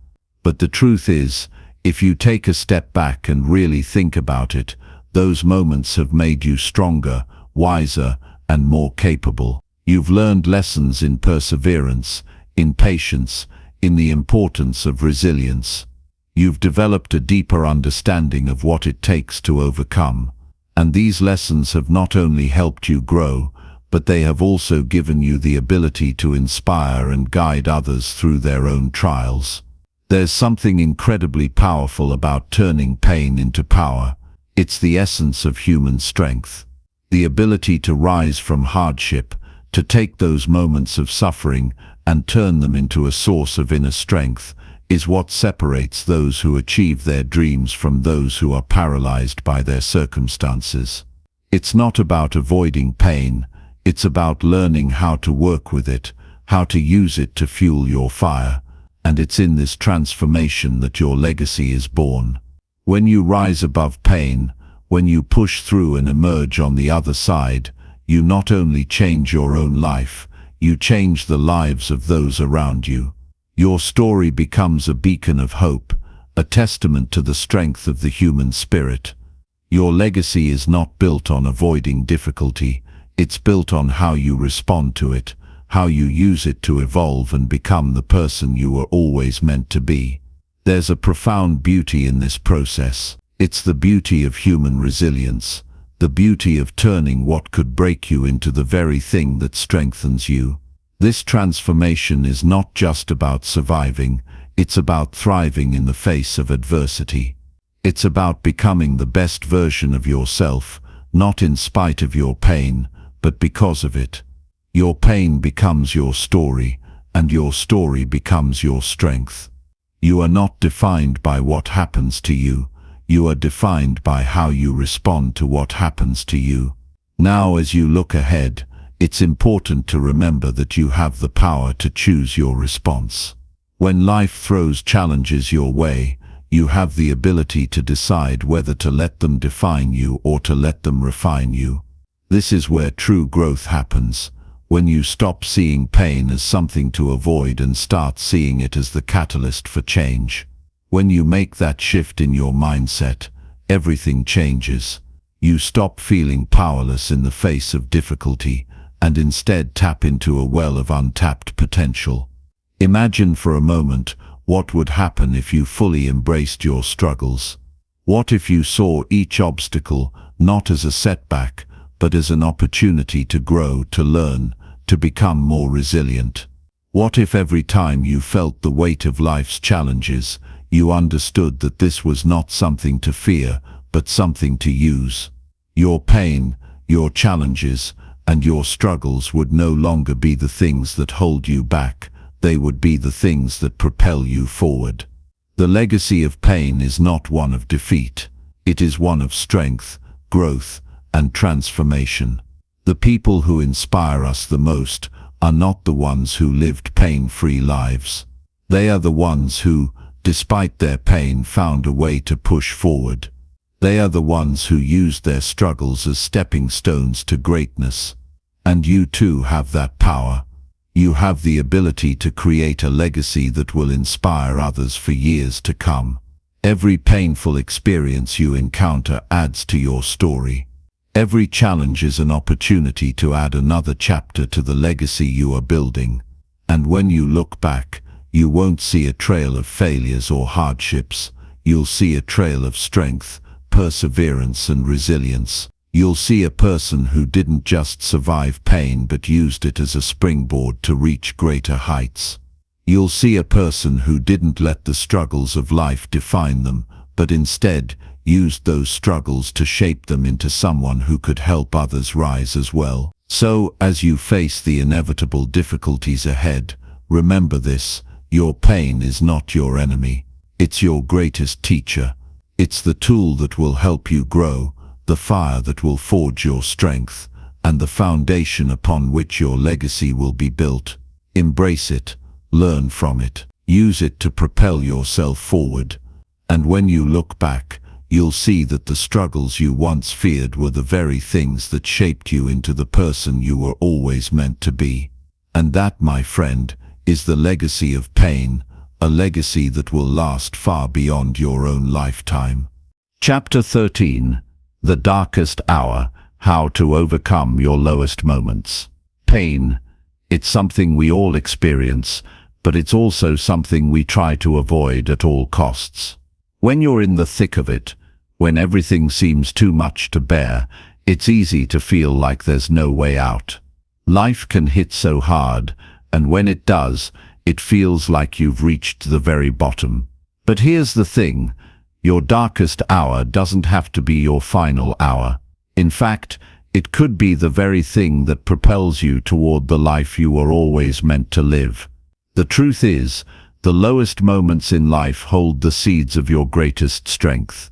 Speaker 1: But the truth is, if you take a step back and really think about it, those moments have made you stronger, wiser, and more capable. You've learned lessons in perseverance, in patience, in the importance of resilience. You've developed a deeper understanding of what it takes to overcome. And these lessons have not only helped you grow, but they have also given you the ability to inspire and guide others through their own trials. There's something incredibly powerful about turning pain into power. It's the essence of human strength. The ability to rise from hardship, to take those moments of suffering and turn them into a source of inner strength, is what separates those who achieve their dreams from those who are paralyzed by their circumstances. It's not about avoiding pain, it's about learning how to work with it, how to use it to fuel your fire, and it's in this transformation that your legacy is born. When you rise above pain, when you push through and emerge on the other side, you not only change your own life, you change the lives of those around you. Your story becomes a beacon of hope, a testament to the strength of the human spirit. Your legacy is not built on avoiding difficulty, it's built on how you respond to it, how you use it to evolve and become the person you were always meant to be. There's a profound beauty in this process. It's the beauty of human resilience, the beauty of turning what could break you into the very thing that strengthens you. This transformation is not just about surviving, it's about thriving in the face of adversity. It's about becoming the best version of yourself, not in spite of your pain, but because of it. Your pain becomes your story, and your story becomes your strength. You are not defined by what happens to you. You are defined by how you respond to what happens to you. Now, as you look ahead, it's important to remember that you have the power to choose your response. When life throws challenges your way, you have the ability to decide whether to let them define you or to let them refine you. This is where true growth happens, when you stop seeing pain as something to avoid and start seeing it as the catalyst for change. When you make that shift in your mindset, everything changes. You stop feeling powerless in the face of difficulty and instead tap into a well of untapped potential. Imagine for a moment what would happen if you fully embraced your struggles. What if you saw each obstacle not as a setback, but as an opportunity to grow, to learn, to become more resilient? What if every time you felt the weight of life's challenges, you understood that this was not something to fear, but something to use? Your pain, your challenges, and your struggles would no longer be the things that hold you back. They would be the things that propel you forward. The legacy of pain is not one of defeat. It is one of strength, growth, and transformation. The people who inspire us the most are not the ones who lived pain-free lives. They are the ones who, despite their pain, found a way to push forward. They are the ones who used their struggles as stepping stones to greatness. And you too have that power. You have the ability to create a legacy that will inspire others for years to come. Every painful experience you encounter adds to your story. Every challenge is an opportunity to add another chapter to the legacy you are building. And when you look back, you won't see a trail of failures or hardships. You'll see a trail of strength, perseverance, and resilience. You'll see a person who didn't just survive pain but used it as a springboard to reach greater heights. You'll see a person who didn't let the struggles of life define them, but instead used those struggles to shape them into someone who could help others rise as well. So, as you face the inevitable difficulties ahead, remember this: your pain is not your enemy. It's your greatest teacher. It's the tool that will help you grow, the fire that will forge your strength, and the foundation upon which your legacy will be built. Embrace it, learn from it, use it to propel yourself forward. And when you look back, you'll see that the struggles you once feared were the very things that shaped you into the person you were always meant to be. And that, my friend, is the legacy of pain, a legacy that will last far beyond your own lifetime. Chapter 13. The Darkest Hour: How to Overcome Your Lowest Moments. Pain. It's something we all experience, but it's also something we try to avoid at all costs. When you're in the thick of it, when everything seems too much to bear, it's easy to feel like there's no way out. Life can hit so hard, and when it does, it feels like you've reached the very bottom. But here's the thing: your darkest hour doesn't have to be your final hour. In fact, it could be the very thing that propels you toward the life you were always meant to live. The truth is, the lowest moments in life hold the seeds of your greatest strength.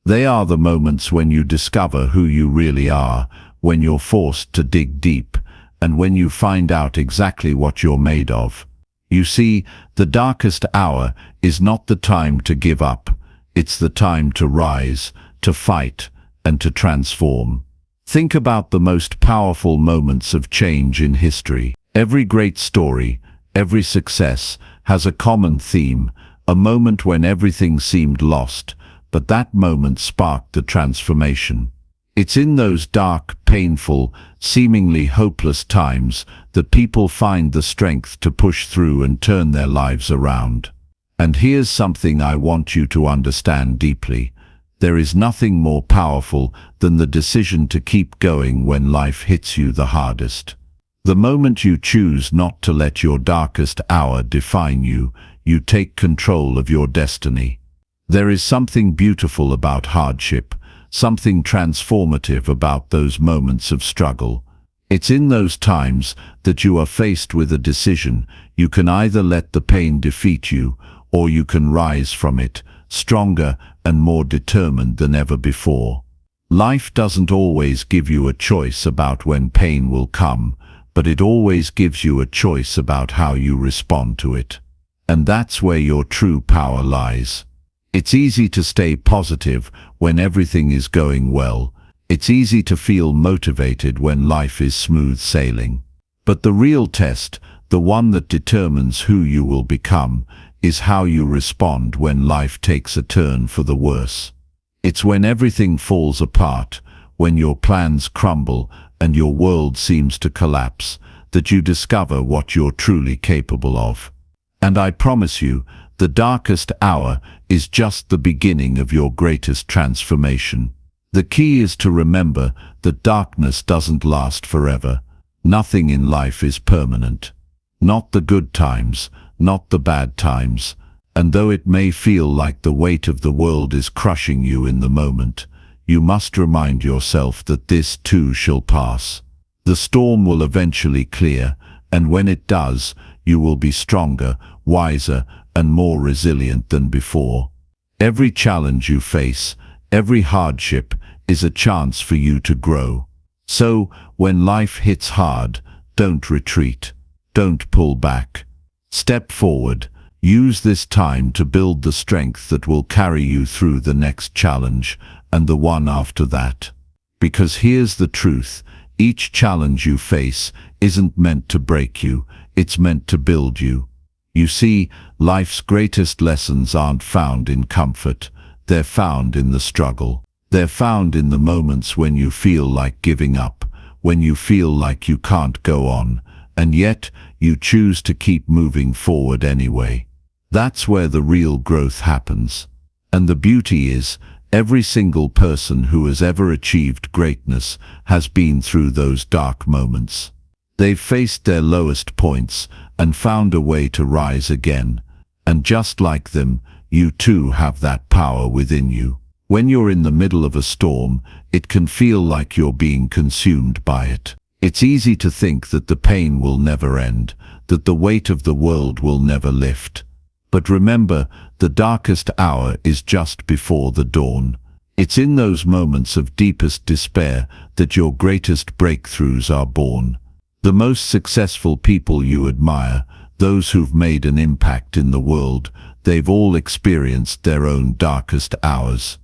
Speaker 1: They are the moments when you discover who you really are, when you're forced to dig deep, and when you find out exactly what you're made of. You see, the darkest hour is not the time to give up. It's the time to rise, to fight, and to transform. Think about the most powerful moments of change in history. Every great story, every success, has a common theme: a moment when everything seemed lost, but that moment sparked the transformation. It's in those dark, painful, seemingly hopeless times that people find the strength to push through and turn their lives around. And here's something I want you to understand deeply: there is nothing more powerful than the decision to keep going when life hits you the hardest. The moment you choose not to let your darkest hour define you, you take control of your destiny. There is something beautiful about hardship, something transformative about those moments of struggle. It's in those times that you are faced with a decision. You can either let the pain defeat you, or you can rise from it, stronger and more determined than ever before. Life doesn't always give you a choice about when pain will come, but it always gives you a choice about how you respond to it. And that's where your true power lies. It's easy to stay positive when everything is going well. It's easy to feel motivated when life is smooth sailing. But the real test, the one that determines who you will become, is how you respond when life takes a turn for the worse. It's when everything falls apart, when your plans crumble and your world seems to collapse, that you discover what you're truly capable of. And I promise you, the darkest hour is just the beginning of your greatest transformation. The key is to remember that darkness doesn't last forever. Nothing in life is permanent. Not the good times, not the bad times. And though it may feel like the weight of the world is crushing you in the moment, you must remind yourself that this too shall pass. The storm will eventually clear, and when it does, you will be stronger, wiser, and more resilient than before. Every challenge you face, every hardship, is a chance for you to grow. So, when life hits hard, don't retreat. Don't pull back. Step forward. Use this time to build the strength that will carry you through the next challenge and the one after that. Because here's the truth, each challenge you face isn't meant to break you, it's meant to build you. You see, life's greatest lessons aren't found in comfort, they're found in the struggle. They're found in the moments when you feel like giving up, when you feel like you can't go on, and yet you choose to keep moving forward anyway. That's where the real growth happens. And the beauty is, every single person who has ever achieved greatness has been through those dark moments. They've faced their lowest points and found a way to rise again. And just like them, you too have that power within you. When you're in the middle of a storm, it can feel like you're being consumed by it. It's easy to think that the pain will never end, that the weight of the world will never lift. But remember, the darkest hour is just before the dawn. It's in those moments of deepest despair that your greatest breakthroughs are born. The most successful people you admire, those who've made an impact in the world, they've all experienced their own darkest hours.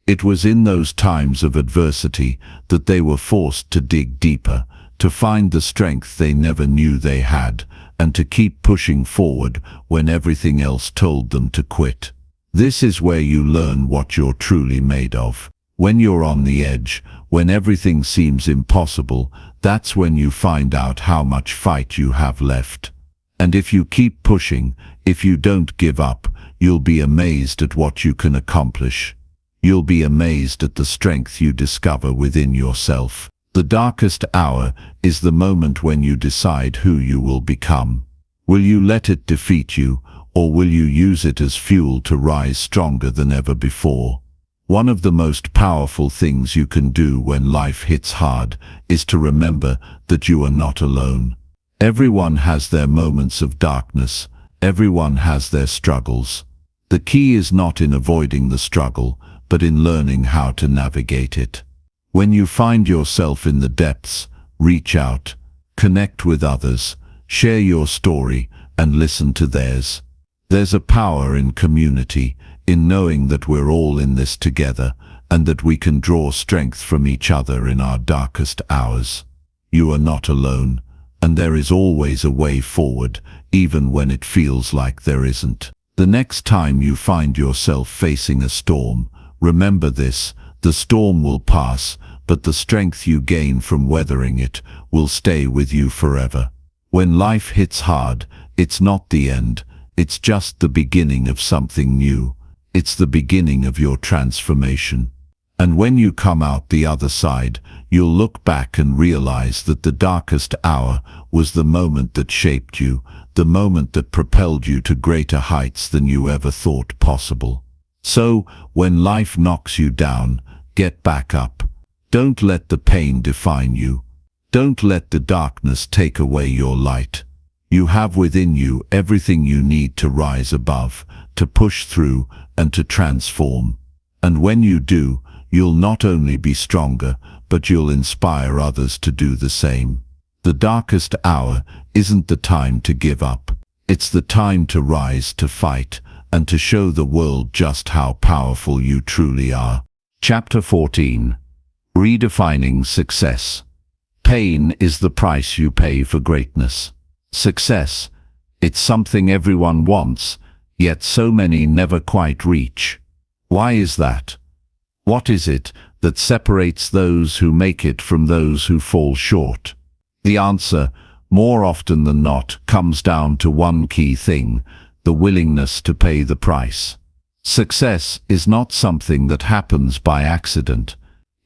Speaker 1: It was in those times of adversity that they were forced to dig deeper, to find the strength they never knew they had, and to keep pushing forward when everything else told them to quit. This is where you learn what you're truly made of. When you're on the edge, when everything seems impossible, that's when you find out how much fight you have left. And if you keep pushing, if you don't give up, you'll be amazed at what you can accomplish. You'll be amazed at the strength you discover within yourself. The darkest hour is the moment when you decide who you will become. Will you let it defeat you, or will you use it as fuel to rise stronger than ever before? One of the most powerful things you can do when life hits hard is to remember that you are not alone. Everyone has their moments of darkness. Everyone has their struggles. The key is not in avoiding the struggle, but in learning how to navigate it. When you find yourself in the depths, reach out, connect with others, share your story, and listen to theirs. There's a power in community, in knowing that we're all in this together, and that we can draw strength from each other in our darkest hours. You are not alone, and there is always a way forward, even when it feels like there isn't. The next time you find yourself facing a storm, remember this: the storm will pass, but the strength you gain from weathering it will stay with you forever. When life hits hard, it's not the end, it's just the beginning of something new. It's the beginning of your transformation. And when you come out the other side, you'll look back and realize that the darkest hour was the moment that shaped you, the moment that propelled you to greater heights than you ever thought possible. So, when life knocks you down, get back up. Don't let the pain define you. Don't let the darkness take away your light. You have within you everything you need to rise above, to push through, and to transform. And when you do, you'll not only be stronger, but you'll inspire others to do the same. The darkest hour isn't the time to give up. It's the time to rise, to fight, and to show the world just how powerful you truly are. Chapter 14. Redefining success. Pain is the price you pay for greatness. Success, it's something everyone wants, yet so many never quite reach. Why is that? What is it that separates those who make it from those who fall short? The answer, more often than not, comes down to one key thing: the willingness to pay the price. Success is not something that happens by accident.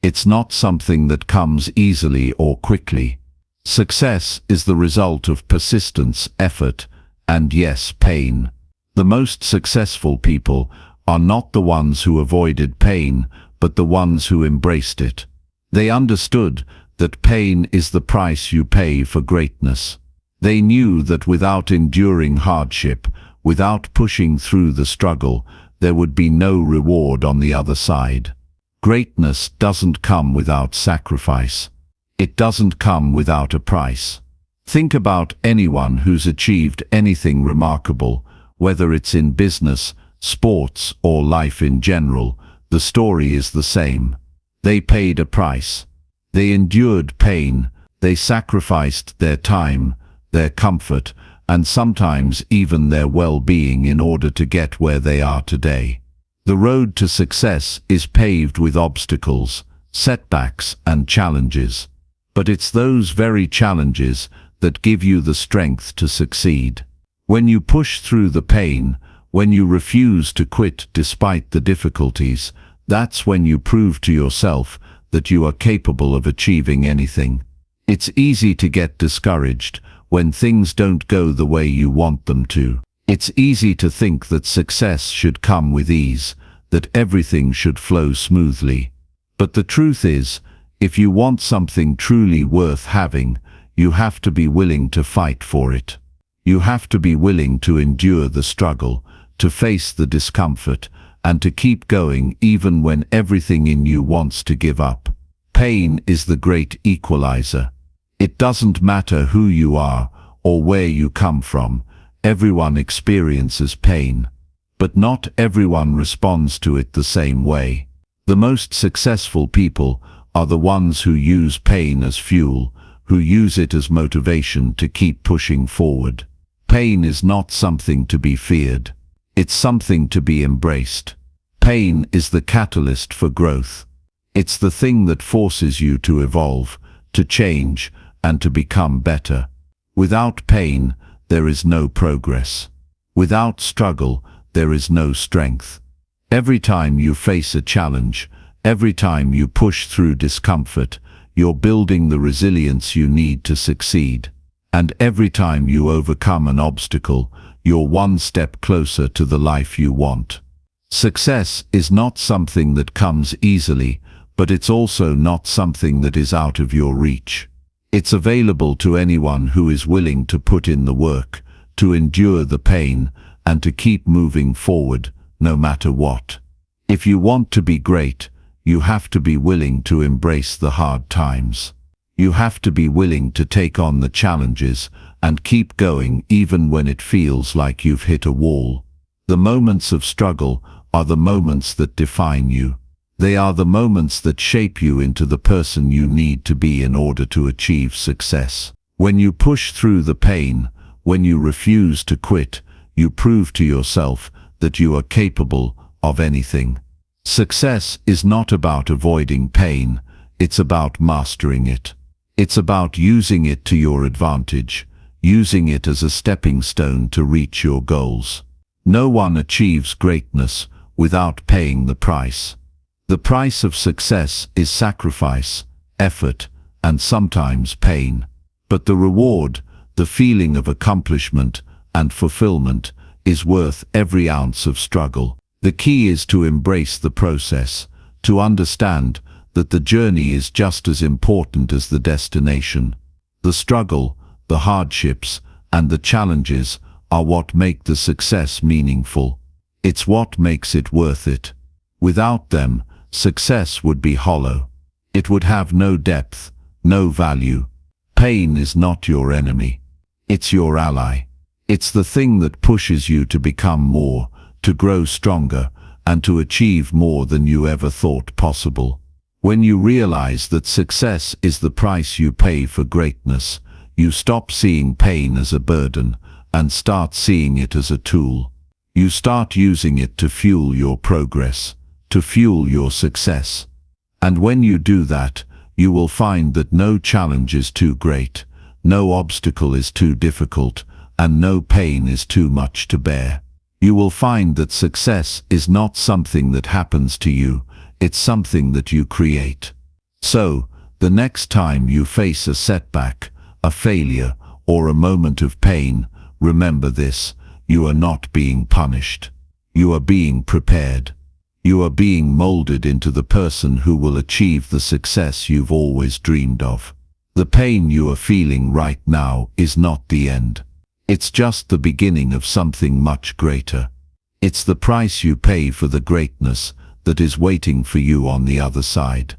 Speaker 1: It's not something that comes easily or quickly. Success is the result of persistence, effort, and yes, pain. The most successful people are not the ones who avoided pain, but the ones who embraced it. They understood that pain is the price you pay for greatness. They knew that without enduring hardship, without pushing through the struggle, there would be no reward on the other side. Greatness doesn't come without sacrifice. It doesn't come without a price. Think about anyone who's achieved anything remarkable, whether it's in business, sports, or life in general. The story is the same. They paid a price. They endured pain. They sacrificed their time, their comfort, and sometimes even their well-being in order to get where they are today. The road to success is paved with obstacles, setbacks, and challenges. But it's those very challenges that give you the strength to succeed. When you push through the pain, when you refuse to quit despite the difficulties, that's when you prove to yourself that you are capable of achieving anything. It's easy to get discouraged when things don't go the way you want them to. It's easy to think that success should come with ease, that everything should flow smoothly. But the truth is, if you want something truly worth having, you have to be willing to fight for it. You have to be willing to endure the struggle, to face the discomfort, and to keep going even when everything in you wants to give up. Pain is the great equalizer. It doesn't matter who you are or where you come from. Everyone experiences pain, but not everyone responds to it the same way. The most successful people are the ones who use pain as fuel, who use it as motivation to keep pushing forward. Pain is not something to be feared. It's something to be embraced. Pain is the catalyst for growth. It's the thing that forces you to evolve, to change, and to become better. Without pain, there is no progress. Without struggle, there is no strength. Every time you face a challenge, every time you push through discomfort, you're building the resilience you need to succeed. And every time you overcome an obstacle, you're one step closer to the life you want. Success is not something that comes easily, but it's also not something that is out of your reach. It's available to anyone who is willing to put in the work, to endure the pain, and to keep moving forward, no matter what. If you want to be great, you have to be willing to embrace the hard times. You have to be willing to take on the challenges and keep going even when it feels like you've hit a wall. The moments of struggle are the moments that define you. They are the moments that shape you into the person you need to be in order to achieve success. When you push through the pain, when you refuse to quit, you prove to yourself that you are capable of anything. Success is not about avoiding pain, it's about mastering it. It's about using it to your advantage, using it as a stepping stone to reach your goals. No one achieves greatness without paying the price. The price of success is sacrifice, effort, and sometimes pain. But the reward, the feeling of accomplishment and fulfillment, is worth every ounce of struggle. The key is to embrace the process, to understand that the journey is just as important as the destination. The struggle, the hardships, and the challenges are what make the success meaningful. It's what makes it worth it. Without them, success would be hollow. It would have no depth, no value. Pain is not your enemy. It's your ally. It's the thing that pushes you to become more, to grow stronger, and to achieve more than you ever thought possible. When you realize that success is the price you pay for greatness, you stop seeing pain as a burden and start seeing it as a tool. You start using it to fuel your progress, to fuel your success. And when you do that, you will find that no challenge is too great, no obstacle is too difficult, and no pain is too much to bear. You will find that success is not something that happens to you, it's something that you create. So, the next time you face a setback, a failure, or a moment of pain, remember this: you are not being punished. You are being prepared. You are being molded into the person who will achieve the success you've always dreamed of. The pain you are feeling right now is not the end. It's just the beginning of something much greater. It's the price you pay for the greatness that is waiting for you on the other side.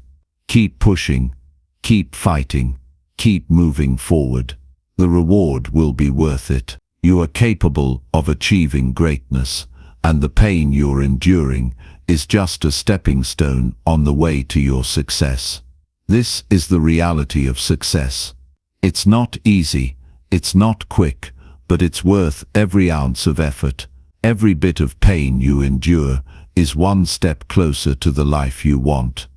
Speaker 1: Keep pushing, keep fighting, keep moving forward. The reward will be worth it. You are capable of achieving greatness, and the pain you're enduring is just a stepping stone on the way to your success. This is the reality of success. It's not easy, it's not quick, but it's worth every ounce of effort. Every bit of pain you endure is one step closer to the life you want.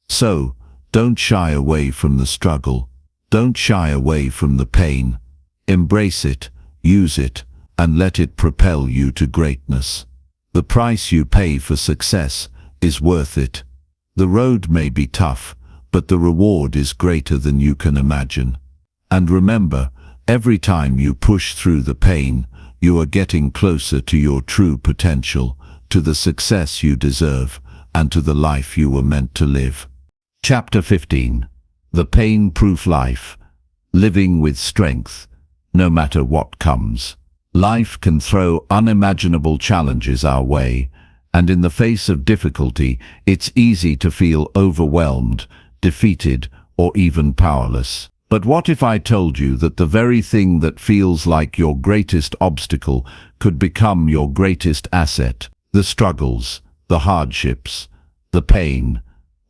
Speaker 1: So, don't shy away from the struggle. Don't shy away from the pain. Embrace it, use it, and let it propel you to greatness. The price you pay for success is worth it. The road may be tough, but the reward is greater than you can imagine. And remember, every time you push through the pain, you are getting closer to your true potential, to the success you deserve, and to the life you were meant to live. Chapter 15. The Pain-Proof Life. Living with strength, no matter what comes. Life can throw unimaginable challenges our way, and in the face of difficulty, it's easy to feel overwhelmed, defeated, or even powerless. But what if I told you that the very thing that feels like your greatest obstacle could become your greatest asset? The struggles, the hardships, the pain.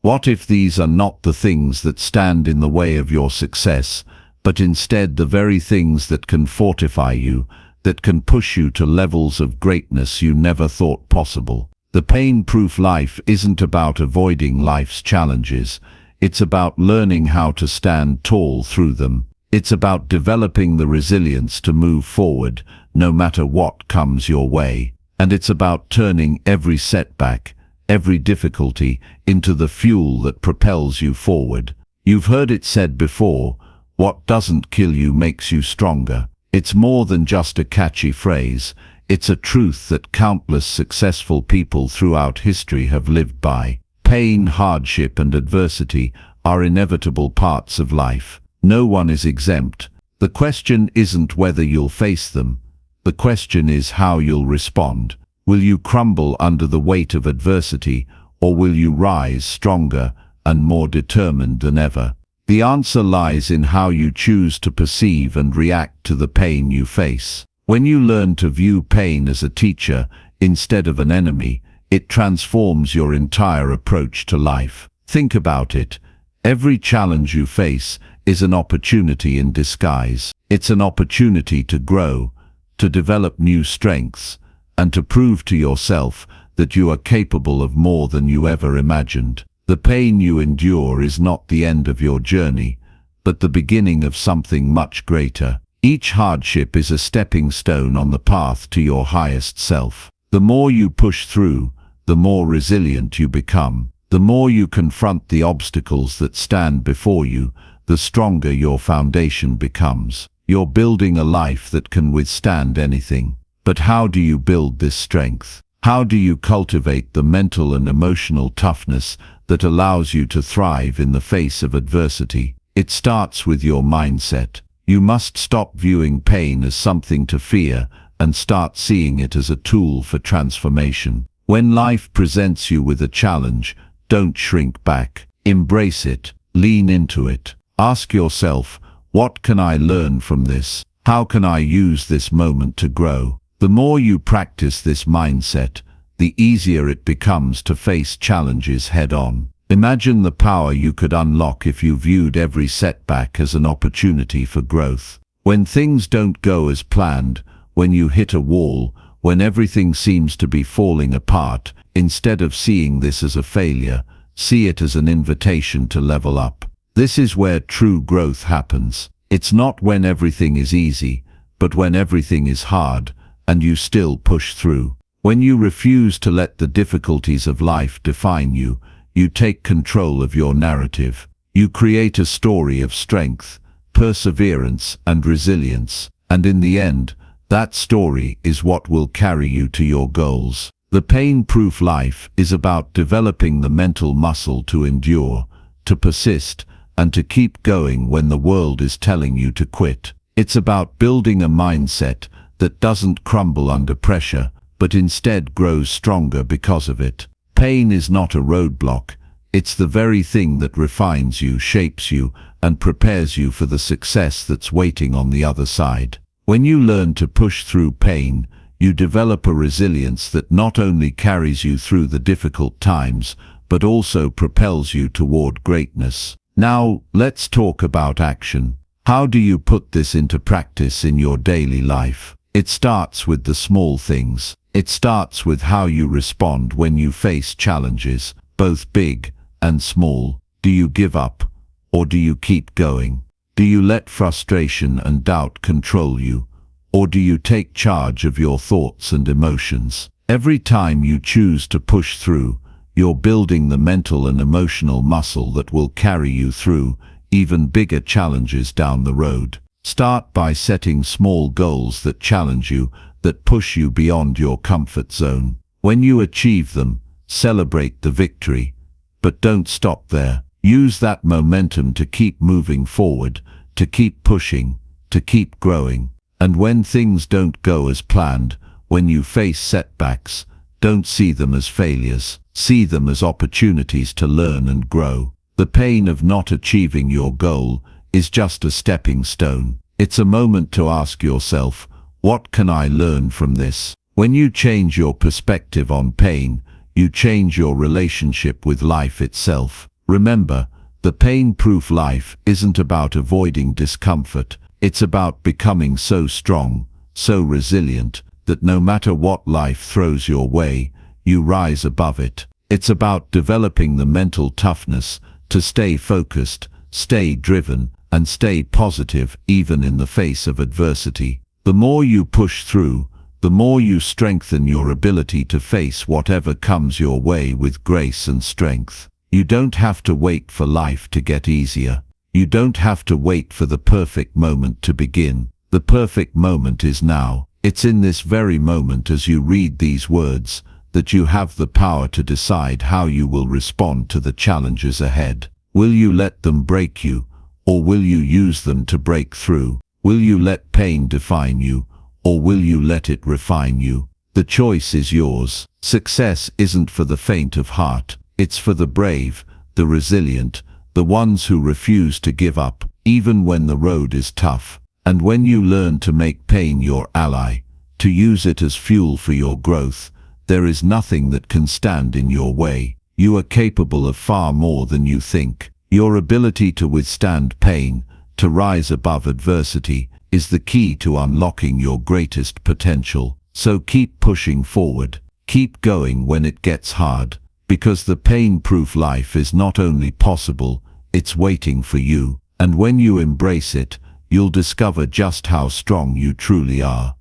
Speaker 1: What if these are not the things that stand in the way of your success, but instead the very things that can fortify you, that can push you to levels of greatness you never thought possible? The pain-proof life isn't about avoiding life's challenges. It's about learning how to stand tall through them. It's about developing the resilience to move forward, no matter what comes your way. And it's about turning every setback, every difficulty, into the fuel that propels you forward. You've heard it said before, what doesn't kill you makes you stronger. It's more than just a catchy phrase. It's a truth that countless successful people throughout history have lived by. Pain, hardship, and adversity are inevitable parts of life. No one is exempt. The question isn't whether you'll face them. The question is how you'll respond. Will you crumble under the weight of adversity, or will you rise stronger and more determined than ever? The answer lies in how you choose to perceive and react to the pain you face. When you learn to view pain as a teacher instead of an enemy, it transforms your entire approach to life. Think about it. Every challenge you face is an opportunity in disguise. It's an opportunity to grow, to develop new strengths, and to prove to yourself that you are capable of more than you ever imagined. The pain you endure is not the end of your journey, but the beginning of something much greater. Each hardship is a stepping stone on the path to your highest self. The more you push through, the more resilient you become. The more you confront the obstacles that stand before you, the stronger your foundation becomes. You're building a life that can withstand anything. But how do you build this strength? How do you cultivate the mental and emotional toughness that allows you to thrive in the face of adversity? It starts with your mindset. You must stop viewing pain as something to fear and start seeing it as a tool for transformation. When life presents you with a challenge, don't shrink back. Embrace it. Lean into it. Ask yourself, what can I learn from this? How can I use this moment to grow? The more you practice this mindset, the easier it becomes to face challenges head-on. Imagine the power you could unlock if you viewed every setback as an opportunity for growth. When things don't go as planned, when you hit a wall, when everything seems to be falling apart, Instead of seeing this as a failure, see it as an invitation to level up. This is where true growth happens. It's not when everything is easy, but when everything is hard, and you still push through. When you refuse to let the difficulties of life define you, you take control of your narrative. You create a story of strength, perseverance, and resilience, and in the end, that story is what will carry you to your goals. The pain-proof life is about developing the mental muscle to endure, to persist, and to keep going when the world is telling you to quit. It's about building a mindset that doesn't crumble under pressure, but instead grows stronger because of it. Pain is not a roadblock. It's the very thing that refines you, shapes you, and prepares you for the success that's waiting on the other side. When you learn to push through pain, you develop a resilience that not only carries you through the difficult times, but also propels you toward greatness. Now, let's talk about action. How do you put this into practice in your daily life? It starts with the small things. It starts with how you respond when you face challenges, both big and small. Do you give up, or do you keep going? Do you let frustration and doubt control you, or do you take charge of your thoughts and emotions? Every time you choose to push through, you're building the mental and emotional muscle that will carry you through even bigger challenges down the road. Start by setting small goals that challenge you, that push you beyond your comfort zone. When you achieve them, celebrate the victory. But don't stop there. Use that momentum to keep moving forward, to keep pushing, to keep growing. And when things don't go as planned, when you face setbacks, don't see them as failures. See them as opportunities to learn and grow. The pain of not achieving your goal is just a stepping stone. It's a moment to ask yourself, what can I learn from this? When you change your perspective on pain, you change your relationship with life itself. Remember, the pain-proof life isn't about avoiding discomfort. It's about becoming so strong, so resilient, that no matter what life throws your way, you rise above it. It's about developing the mental toughness to stay focused, stay driven, and stay positive even in the face of adversity. The more you push through, the more you strengthen your ability to face whatever comes your way with grace and strength. You don't have to wait for life to get easier. You don't have to wait for the perfect moment to begin. The perfect moment is now. It's in this very moment, as you read these words, that you have the power to decide how you will respond to the challenges ahead. Will you let them break you, or will you use them to break through? Will you let pain define you, or will you let it refine you? The choice is yours. Success isn't for the faint of heart. It's for the brave, the resilient, the ones who refuse to give up, even when the road is tough. And when you learn to make pain your ally, to use it as fuel for your growth, there is nothing that can stand in your way. You are capable of far more than you think. Your ability to withstand pain, to rise above adversity, is the key to unlocking your greatest potential. So keep pushing forward. Keep going when it gets hard, because the pain-proof life is not only possible, it's waiting for you. And when you embrace it, you'll discover just how strong you truly are.